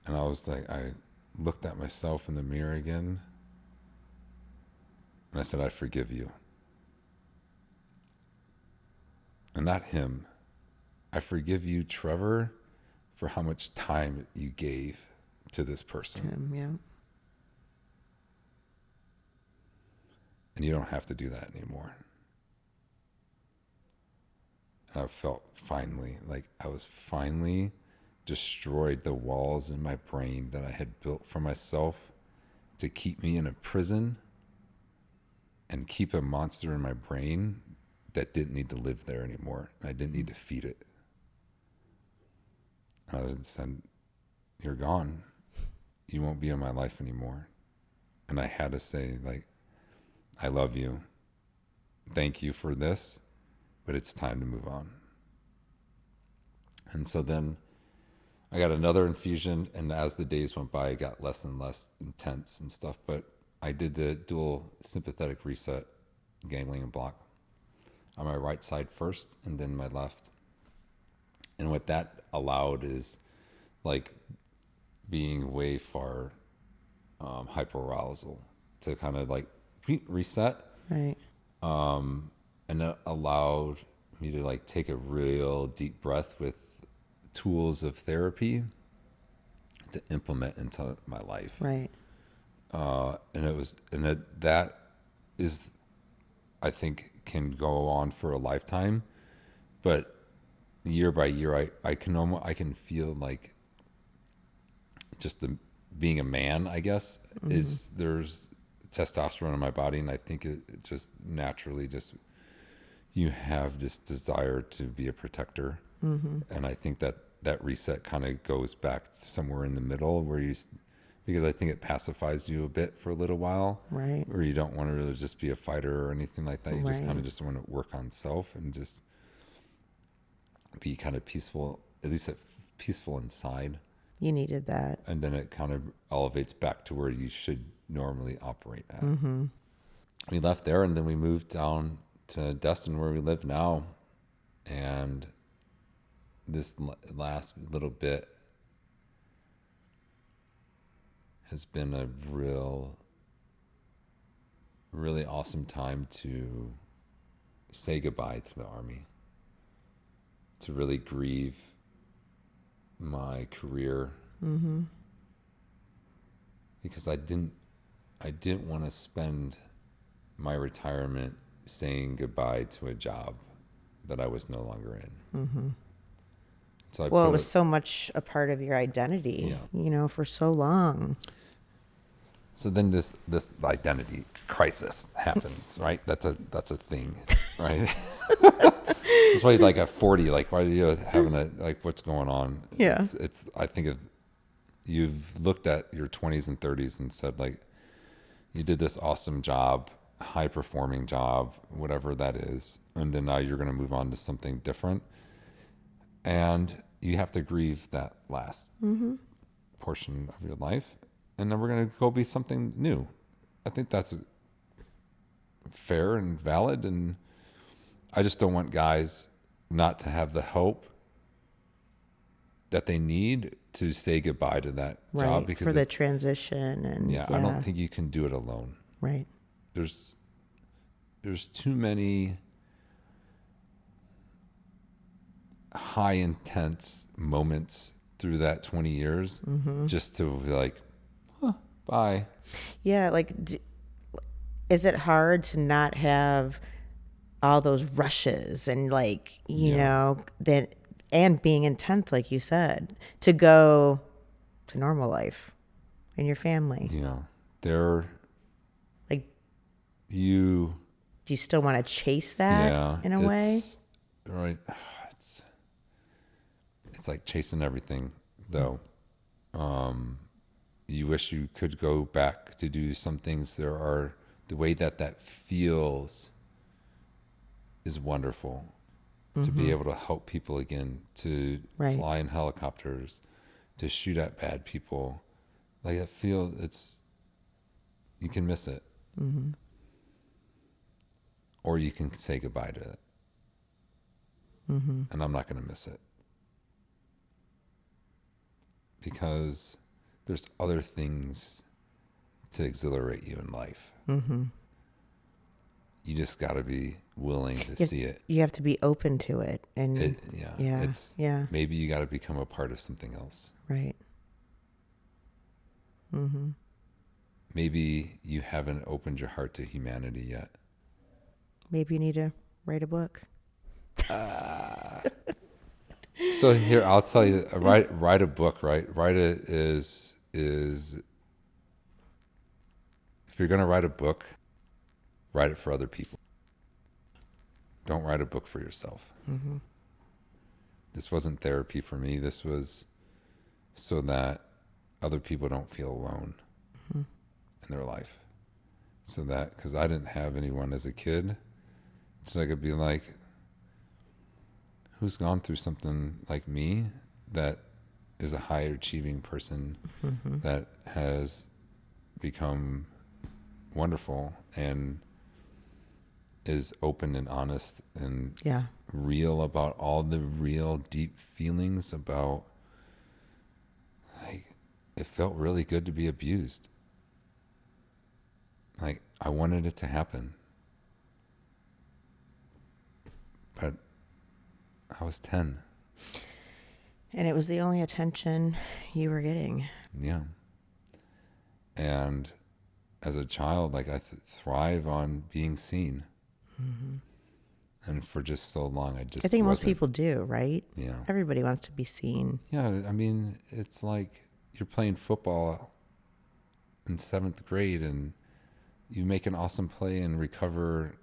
And I was like, I looked at myself in the mirror again and I said, I forgive you. And not him. I forgive you, Trevor, for how much time you gave to this person.
yeah.
And you don't have to do that anymore. And I felt finally, like I was finally destroyed the walls in my brain that I had built for myself to keep me in a prison and keep a monster in my brain that didn't need to live there anymore. I didn't need to feed it. I said, you're gone. You won't be in my life anymore. And I had to say, like, I love you. Thank you for this, but it's time to move on. And so then I got another infusion, and as the days went by, it got less and less intense and stuff. But I did the dual sympathetic reset ganglion block on my right side first, and then my left. And what that allowed is like being way far hyperarousal to kind of like reset.
Right.
And it allowed me to like take a real deep breath with tools of therapy to implement into my life.
Right.
That is, I think, can go on for a lifetime, but year by year, I can feel like just being a man, I guess, is there's testosterone in my body, and I think it just naturally you have this desire to be a protector. And I think that reset kind of goes back somewhere in the middle where because I think it pacifies you a bit for a little while,
Right.
where you don't want to really just be a fighter or anything like that. You just
Right.
kind of just want to work on self and just be kind of peaceful, at least peaceful inside.
You needed that.
And then it kind of elevates back to where you should normally operate at. We left there, and then we moved down to Destin, where we live now. And this last little bit has been a really awesome time to say goodbye to the Army, to really grieve my career, because I didn't want to spend my retirement saying goodbye to a job that I was no longer in. So
Well, it was so much a part of your identity, for so long.
So then this identity crisis happens, right? That's a thing, right? It's why like at 40, like why are you having what's going on?
Yeah.
It's I think you've looked at your 20s and 30s and said like you did this awesome job, high performing job, whatever that is, and then now you're going to move on to something different, and you have to grieve that last portion of your life. And then we're going to go be something new. I think that's fair and valid. And I just don't want guys not to have the hope that they need to say goodbye to that job. Because
for the transition. And
I don't think you can do it alone.
Right.
There's too many high intense moments through that 20 years just to be like, bye.
Yeah, like, is it hard to not have all those rushes and like, and being intense, like you said, to go to normal life and your family?
They're
like,
do
you still want to chase that in a way?
Right. It's like chasing everything, though. You wish you could go back to do some things. The way that feels is wonderful. To be able to help people again, to fly in helicopters, to shoot at bad people. Like I feel you can miss it. Or you can say goodbye to it. And I'm not going to miss it. Because there's other things to exhilarate you in life. You just got to be willing to see it.
You have to be open to it. And
maybe you got to become a part of something else.
Right.
Maybe you haven't opened your heart to humanity yet.
Maybe you need to write a book.
So here, I'll tell you, write a book, right? Write it is if you're going to write a book, write it for other people. Don't write a book for yourself.
Mm-hmm.
This wasn't therapy for me. This was so that other people don't feel alone
Mm-hmm.
in their life. So that, because I didn't have anyone as a kid, so I could be like, who's gone through something like me that is a high achieving person
Mm-hmm.
that has become wonderful and is open and honest and
Yeah.
real about all the real deep feelings about, like, it felt really good to be abused. Like, I wanted it to happen. But I was 10.
And it was the only attention you were getting.
Yeah. And as a child, like, I thrive on being seen.
Mm-hmm.
And for just so long, I
I think most
wasn't.
people do, right?
Yeah.
Everybody wants to be seen.
Yeah. I mean, it's like you're playing football in 7th grade and you make an awesome play and recover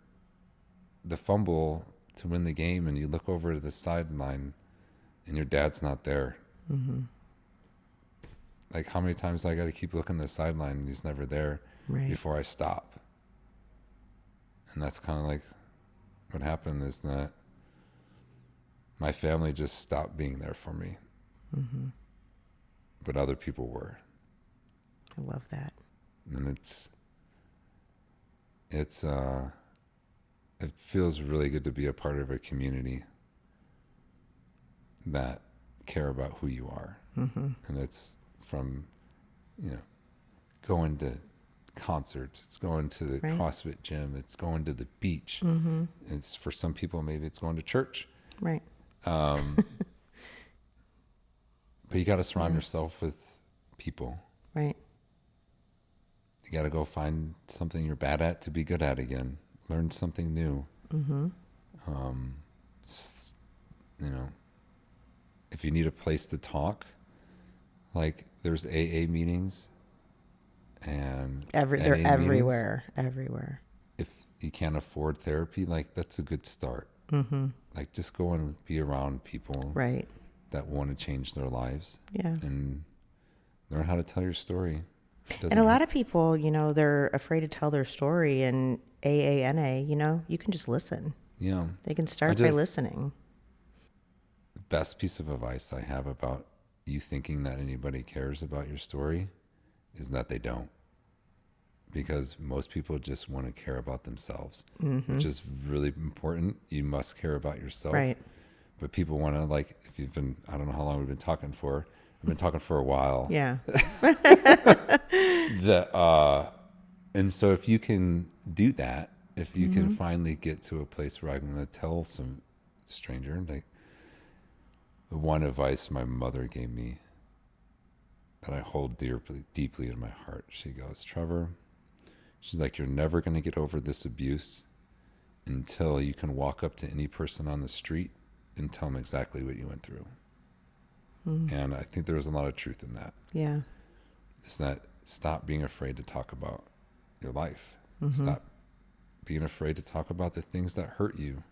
the fumble to win the game, and you look over to the sideline and your dad's not there.
Mm-hmm.
Like, how many times I got to keep looking at the sideline and he's never there before I stop? And that's kind of like what happened, is that my family just stopped being there for me.
Mm-hmm.
But other people were.
I love that.
And it feels really good to be a part of a community that care about who you are.
Mm-hmm.
And it's from, going to concerts, it's going to the CrossFit gym, it's going to the beach.
Mm-hmm.
It's, for some people, maybe it's going to church.
Right.
But you got to surround yourself with people.
Right.
You got to go find something you're bad at to be good at again. Learn something new.
Mm-hmm.
If you need a place to talk, like, there's AA meetings and
They're
NA meetings.
everywhere.
If you can't afford therapy, like, that's a good start.
Mm-hmm.
Like, just go and be around people
Right.
that want to change their lives.
Yeah.
And learn how to tell your story.
And a lot of people, they're afraid to tell their story, and AANA, you can just listen.
Yeah.
They can start by listening.
The best piece of advice I have about you thinking that anybody cares about your story is that they don't. Because most people just want to care about themselves,
Mm-hmm.
which is really important. You must care about yourself.
Right.
But people want to, like, if you've been, I don't know how long we've been talking for. I've been talking for a while.
Yeah.
And so if you can do that, if you can finally get to a place where I'm going to tell some stranger, like, the one advice my mother gave me that I hold deeply in my heart, she goes, Trevor, she's like, you're never going to get over this abuse until you can walk up to any person on the street and tell them exactly what you went through. And I think there's a lot of truth in that.
Yeah.
It's that, stop being afraid to talk about your life.
Mm-hmm.
Stop being afraid to talk about the things that hurt you.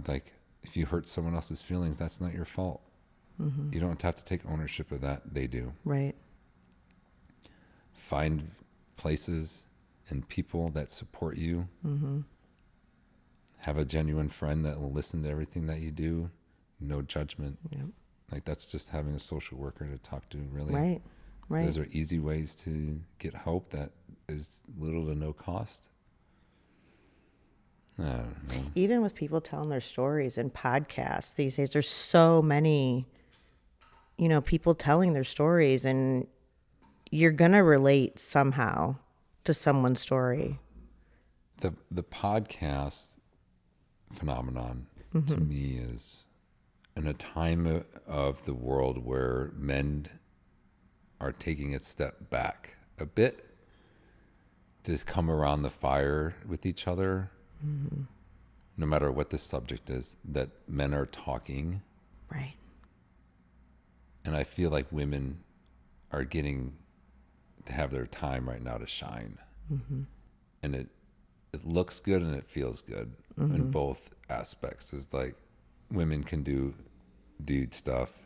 Like, if you hurt someone else's feelings, that's not your fault.
Mm-hmm.
You don't have to take ownership of that. They do.
Right.
Find places and people that support you.
Mm-hmm.
Have a genuine friend that will listen to everything that you do. No judgment.
Yep.
Like, that's just having a social worker to talk to, really.
Right. Right.
Those are easy ways to get help that is little to no cost. I don't know.
Even with people telling their stories in podcasts these days, there's so many, people telling their stories, and you're going to relate somehow to someone's story.
The podcast phenomenon to me is, in a time of the world where men are taking a step back a bit to come around the fire with each other, no matter what the subject is, that men are talking.
Right.
And I feel like women are getting to have their time right now to shine. And it looks good and it feels good in both aspects. It's like women can do dude stuff,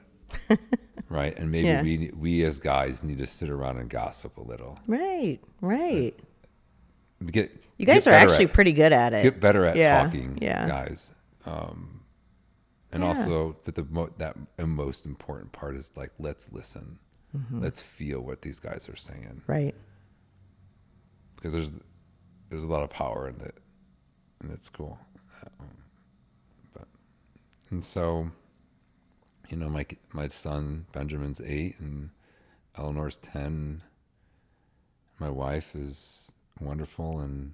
right? And maybe
Yeah.
we as guys need to sit around and gossip a little.
Right. Right. You
Get
guys are
better
actually
at
pretty good at it.
get better at
Yeah.
talking,
Yeah.
guys. And
Yeah.
also, but the most important part is like, let's listen. Let's feel what these guys are saying,
Right.
because there's a lot of power in it, and it's cool. And so, my son Benjamin's 8 and Eleanor's 10. My wife is wonderful, and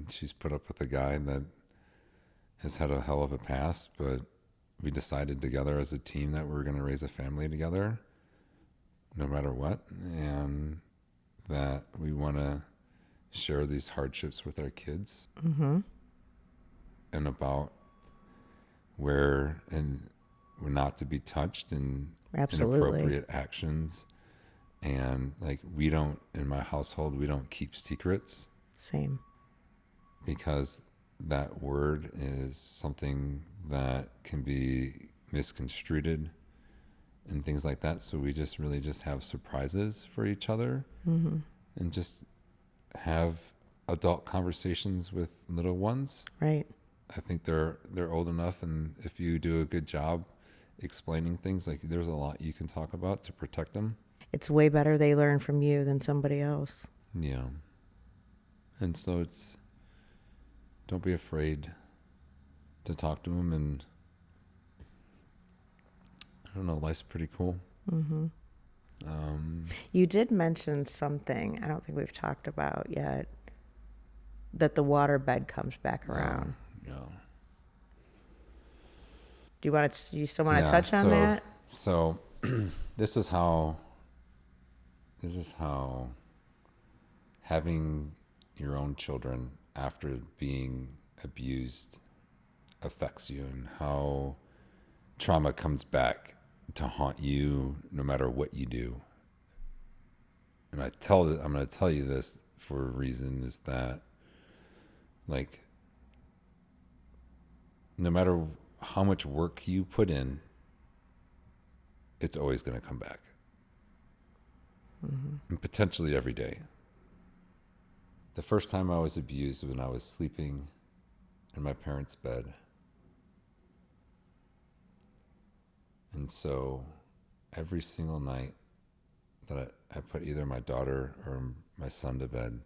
she's put up with a guy that has had a hell of a past, but we decided together as a team that we were going to raise a family together no matter what, and that we want to share these hardships with our kids, and about where and we're not to be touched in
Absolutely.
inappropriate actions. And like, in my household, we don't keep secrets,
Same.
because that word is something that can be misconstrued and things like that. So we just really just have surprises for each other, and just have adult conversations with little ones.
Right.
I think they're old enough, and if you do a good job explaining things, like, there's a lot you can talk about to protect them.
It's way better they learn from you than somebody else.
Yeah. And so don't be afraid to talk to them, and I don't know, life's pretty cool.
You did mention something I don't think we've talked about yet, that the waterbed comes back around.
Yeah.
Do you still want to touch on that?
So this is how having your own children after being abused affects you, and how trauma comes back to haunt you no matter what you do. And I'm going to tell you this for a reason, is that, like, no matter how much work you put in, it's always going to come back. And potentially every day. The first time I was abused was when I was sleeping in my parents' bed. And so every single night that I put either my daughter or my son to bed,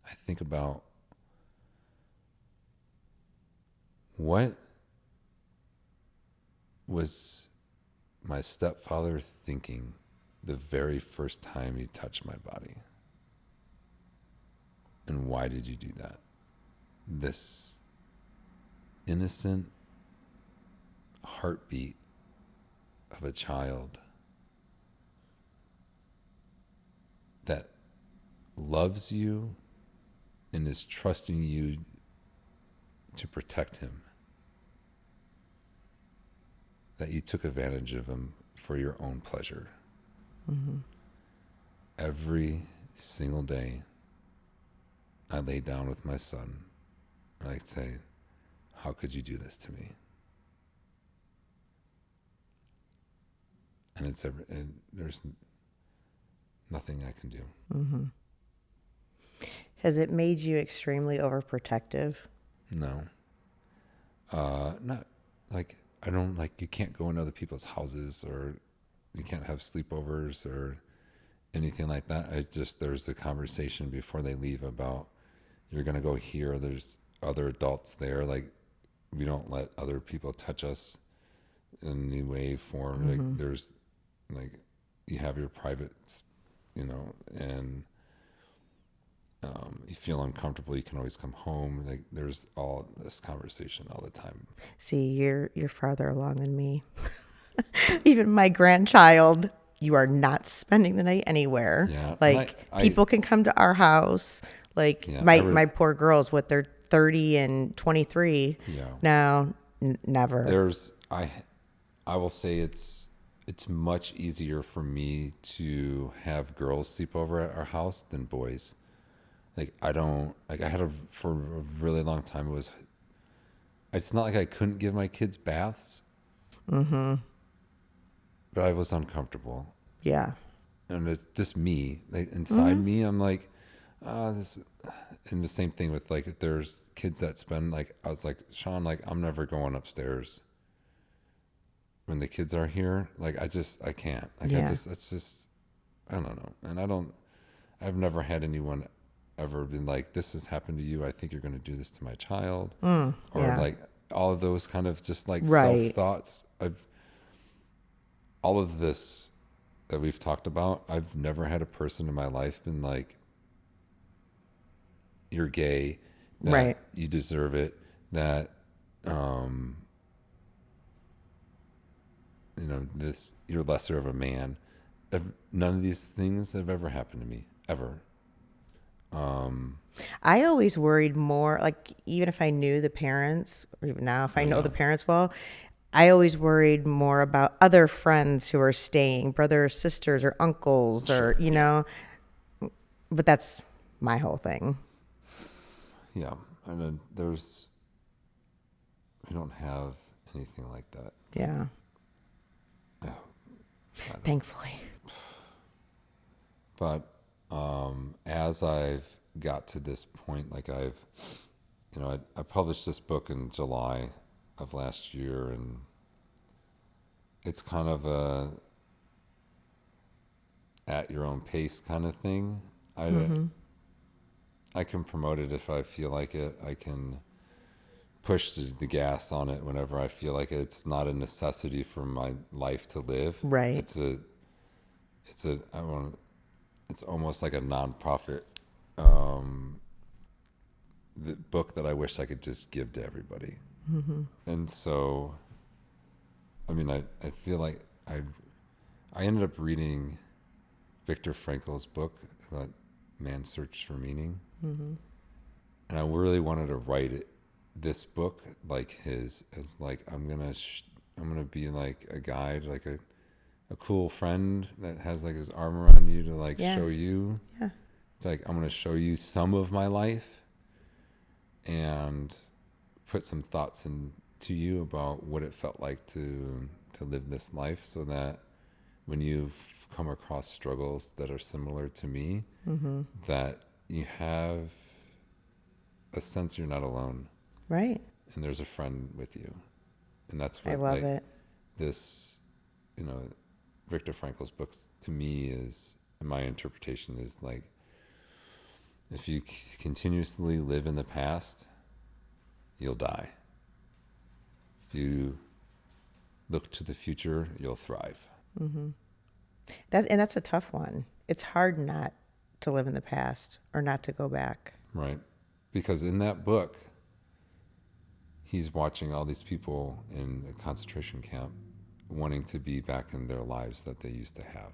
I think about what was my stepfather thinking the very first time he touched my body? And why did you do that? This innocent heartbeat of a child that loves you and is trusting you to protect him, that you took advantage of him for your own pleasure. Every single day, I lay down with my son and I'd say, how could you do this to me? And there's nothing I can do.
Has it made you extremely overprotective?
No. Not like, I don't, like, you can't go in other people's houses, or you can't have sleepovers or anything like that. There's a conversation before they leave about, you're going to go here, there's other adults there. Like, we don't let other people touch us in any way, form. Like, there's, like, you have your private, and you feel uncomfortable, you can always come home. Like, there's all this conversation all the time.
See, you're farther along than me. Even my grandchild, you are not spending the night anywhere.
Yeah,
Like, people can come to our house. Like
Yeah,
my poor girls, what they're 30 and 23
yeah.
now, never.
There's I will say it's much easier for me to have girls sleep over at our house than boys. Like I don't like I had for a really long time it's not like I couldn't give my kids baths, but I was uncomfortable.
Yeah.
And it's just me. Like inside me, I'm like, this. And the same thing with like, if there's kids that spend like, I was like, Sean, like I'm never going upstairs when the kids are here. Like I can't. Like
Yeah.
it's just, I don't know. And I've never had anyone ever been like, this has happened to you. I think you're going to do this to my child, or
yeah.
like all of those kind of just like
Right.
self thoughts. All of this that we've talked about, I've never had a person in my life been like, you're gay, that
Right.
you deserve it, that this, you're lesser of a man. None of these things have ever happened to me ever.
I always worried more, like even if I knew the parents, or even now if I know the parents well, I always worried more about other friends who are staying, brothers, sisters, or uncles, or but that's my whole thing.
Yeah, and then we don't have anything like that.
Yeah. Thankfully.
But as I've got to this point, like I published this book in July of last year, and it's kind of a at your own pace kind of thing. I can promote it if I feel like it. I can push the gas on it whenever I feel like it. It's not a necessity for my life to live.
Right.
It's almost like a nonprofit the book that I wish I could just give to everybody. And so, I mean, I feel like I ended up reading Viktor Frankl's book about man's search for meaning. And I really wanted to write this book like his, as like, I'm gonna be like a guide, like a cool friend that has like his arm around you to like show you.
Yeah.
Like, I'm going to show you some of my life and put some thoughts into you about what it felt like to live this life, so that when you've come across struggles that are similar to me, that you have a sense you're not alone.
Right.
And there's a friend with you. And that's what
I love it.
This, Viktor Frankl's books to me is, my interpretation is like, if you continuously live in the past, you'll die. If you look to the future, you'll thrive.
That's a tough one. It's hard not to live in the past or not to go back.
Right. Because in that book, he's watching all these people in a concentration camp wanting to be back in their lives that they used to have.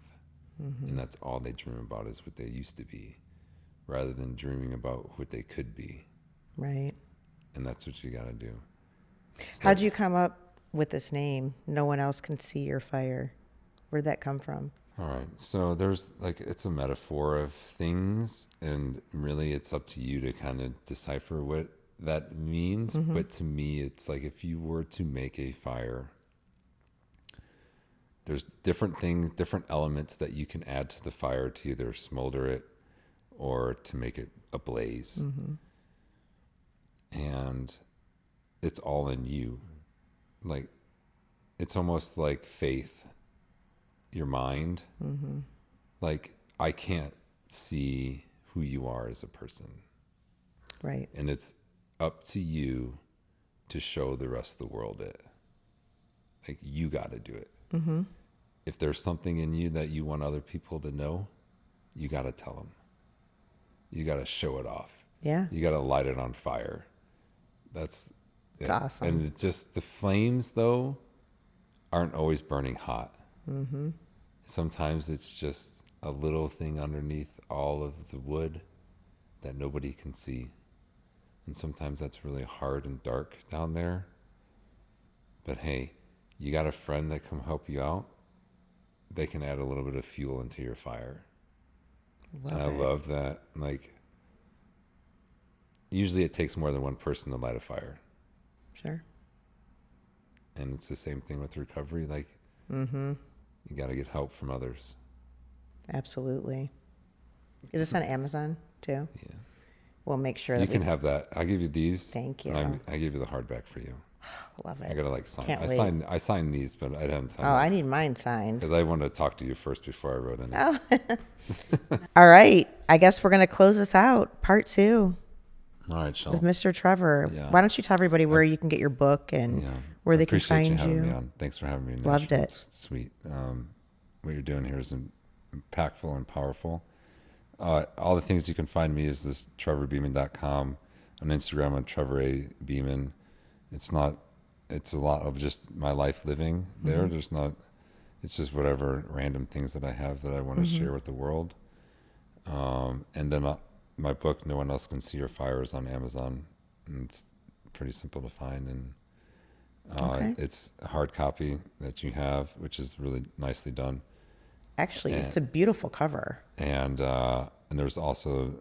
And that's all they dream about, is what they used to be, rather than dreaming about what they could be.
Right.
And that's what you got to do.
How'd you come up with this name? No one else can see your fire. Where'd that come from?
All right. So there's like, it's a metaphor of things, and really it's up to you to kind of decipher what that means. But to me, it's like, if you were to make a fire, there's different things, different elements that you can add to the fire to either smolder it or to make it ablaze. And it's all in you. Like, it's almost like faith, your mind. Like, I can't see who you are as a person.
Right.
And it's up to you to show the rest of the world it. Like, you got to do it. If there's something in you that you want other people to know, you got to tell them. You got to show it off.
Yeah.
You got to light it on fire. It's
awesome.
And it's just, the flames, though, aren't always burning hot. Sometimes it's just a little thing underneath all of the wood that nobody can see. And sometimes that's really hard and dark down there. But hey, you got a friend that can help you out. They can add a little bit of fuel into your fire. And I love that. Like, usually it takes more than one person to light a fire.
Sure.
And it's the same thing with recovery. Like,
Mm-hmm.
you got to get help from others.
Absolutely. Is this on Amazon too?
Yeah.
We'll make sure
You
that
can have that. I'll give you these.
Thank you.
And I give you the hardback for you.
Love
I
it.
gotta like sign.
Can't
I
wait.
I signed these, but I didn't sign.
Oh, I need mine signed.
because I wanted to talk to you first before I wrote anything.
Oh. All right. I guess we're going to close this out. Part 2
All right, Shel.
with Mr. Trevor.
Yeah.
Why don't you tell everybody where you can get your book and
Yeah.
where
I
they can
appreciate
find
having
you?
me on. Thanks for having me.
Loved
Nashville.
it.
It's sweet. What you're doing here is impactful and powerful. All the things you can find me is this trevorbeaman.com. On Instagram, I'm Trevor A. Beaman. It's a lot of just my life living there.
Mm-hmm.
There's not, it's just whatever random things that I have that I want to
Mm-hmm.
share with the world. And then my book, No One Else Can See Your Fire, is on Amazon. And it's pretty simple to find. And
Okay.
it's a hard copy that you have, which is really nicely done.
Actually, it's a beautiful cover.
And there's also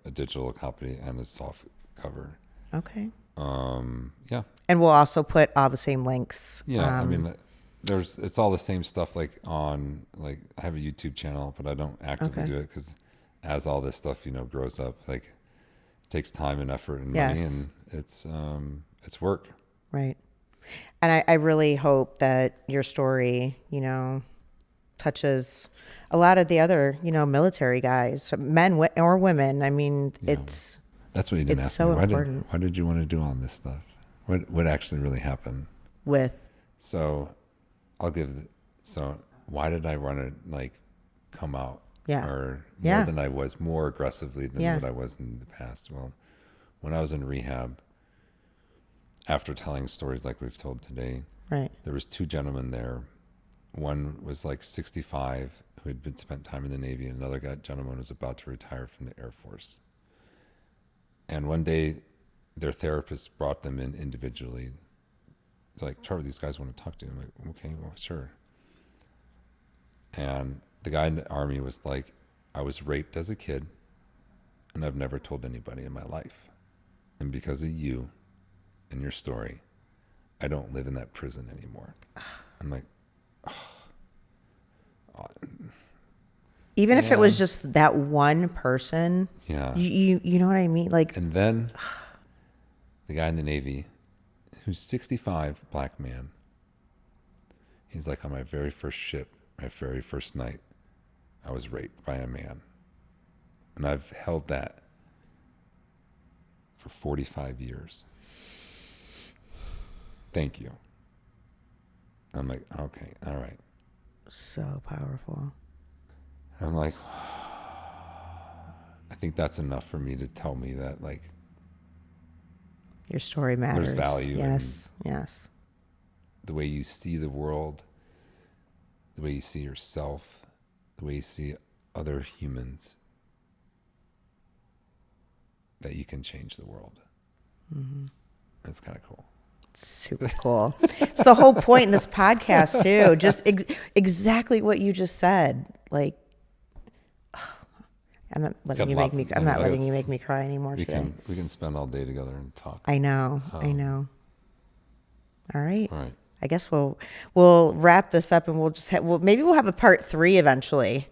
a digital copy and a soft cover.
Okay.
Yeah.
And we'll also put all the same links.
Yeah, I mean, it's all the same stuff. Like I have a YouTube channel, but I don't actively
Okay.
do it because as all this stuff grows up, like it takes time and effort and money,
Yes.
and it's work.
Right. And I really hope that your story, touches a lot of the other, military guys, men or women. I mean,
Yeah. That's what you didn't
It's
ask
so
me.
important.
Why did you want to do all this stuff? What actually really happened?
with,
So why did I want to come out?
Yeah.
Or
Yeah.
more than I was, more aggressively than
Yeah.
what I was in the past? Well, when I was in rehab, after telling stories like we've told today,
right.
there was 2 gentlemen there. One was 65 who had been spent time in the Navy, and another gentleman was about to retire from the Air Force. And one day, their therapist brought them in individually. They're like, Trevor, these guys want to talk to you. I'm like, okay, well, sure. And the guy in the Army was like, I was raped as a kid, and I've never told anybody in my life. And because of you and your story, I don't live in that prison anymore. I'm like,
Even if it
Yeah.
was just that one person,
yeah.
you know what I mean? Like,
And then the guy in the Navy, who's 65, black man, he's like, on my very first ship, my very first night, I was raped by a man. And I've held that for 45 years. Thank you. I'm like, okay, all right.
so powerful.
I'm like, I think that's enough for me to tell me that
Your story matters.
value
Yes. Yes.
the way you see the world, the way you see yourself, the way you see other humans, that you can change the world.
Mm-hmm.
That's kind of cool.
Super cool. It's the whole point in this podcast too. Just exactly what you just said. Like, I'm not letting
Got
you make
lots
me.
of
I'm not letting
nuggets.
you make me cry anymore
We
today.
can spend all day together and talk.
I know. I know. All right.
All right.
I guess we'll wrap this up and we'll just maybe we'll have a part 3 eventually.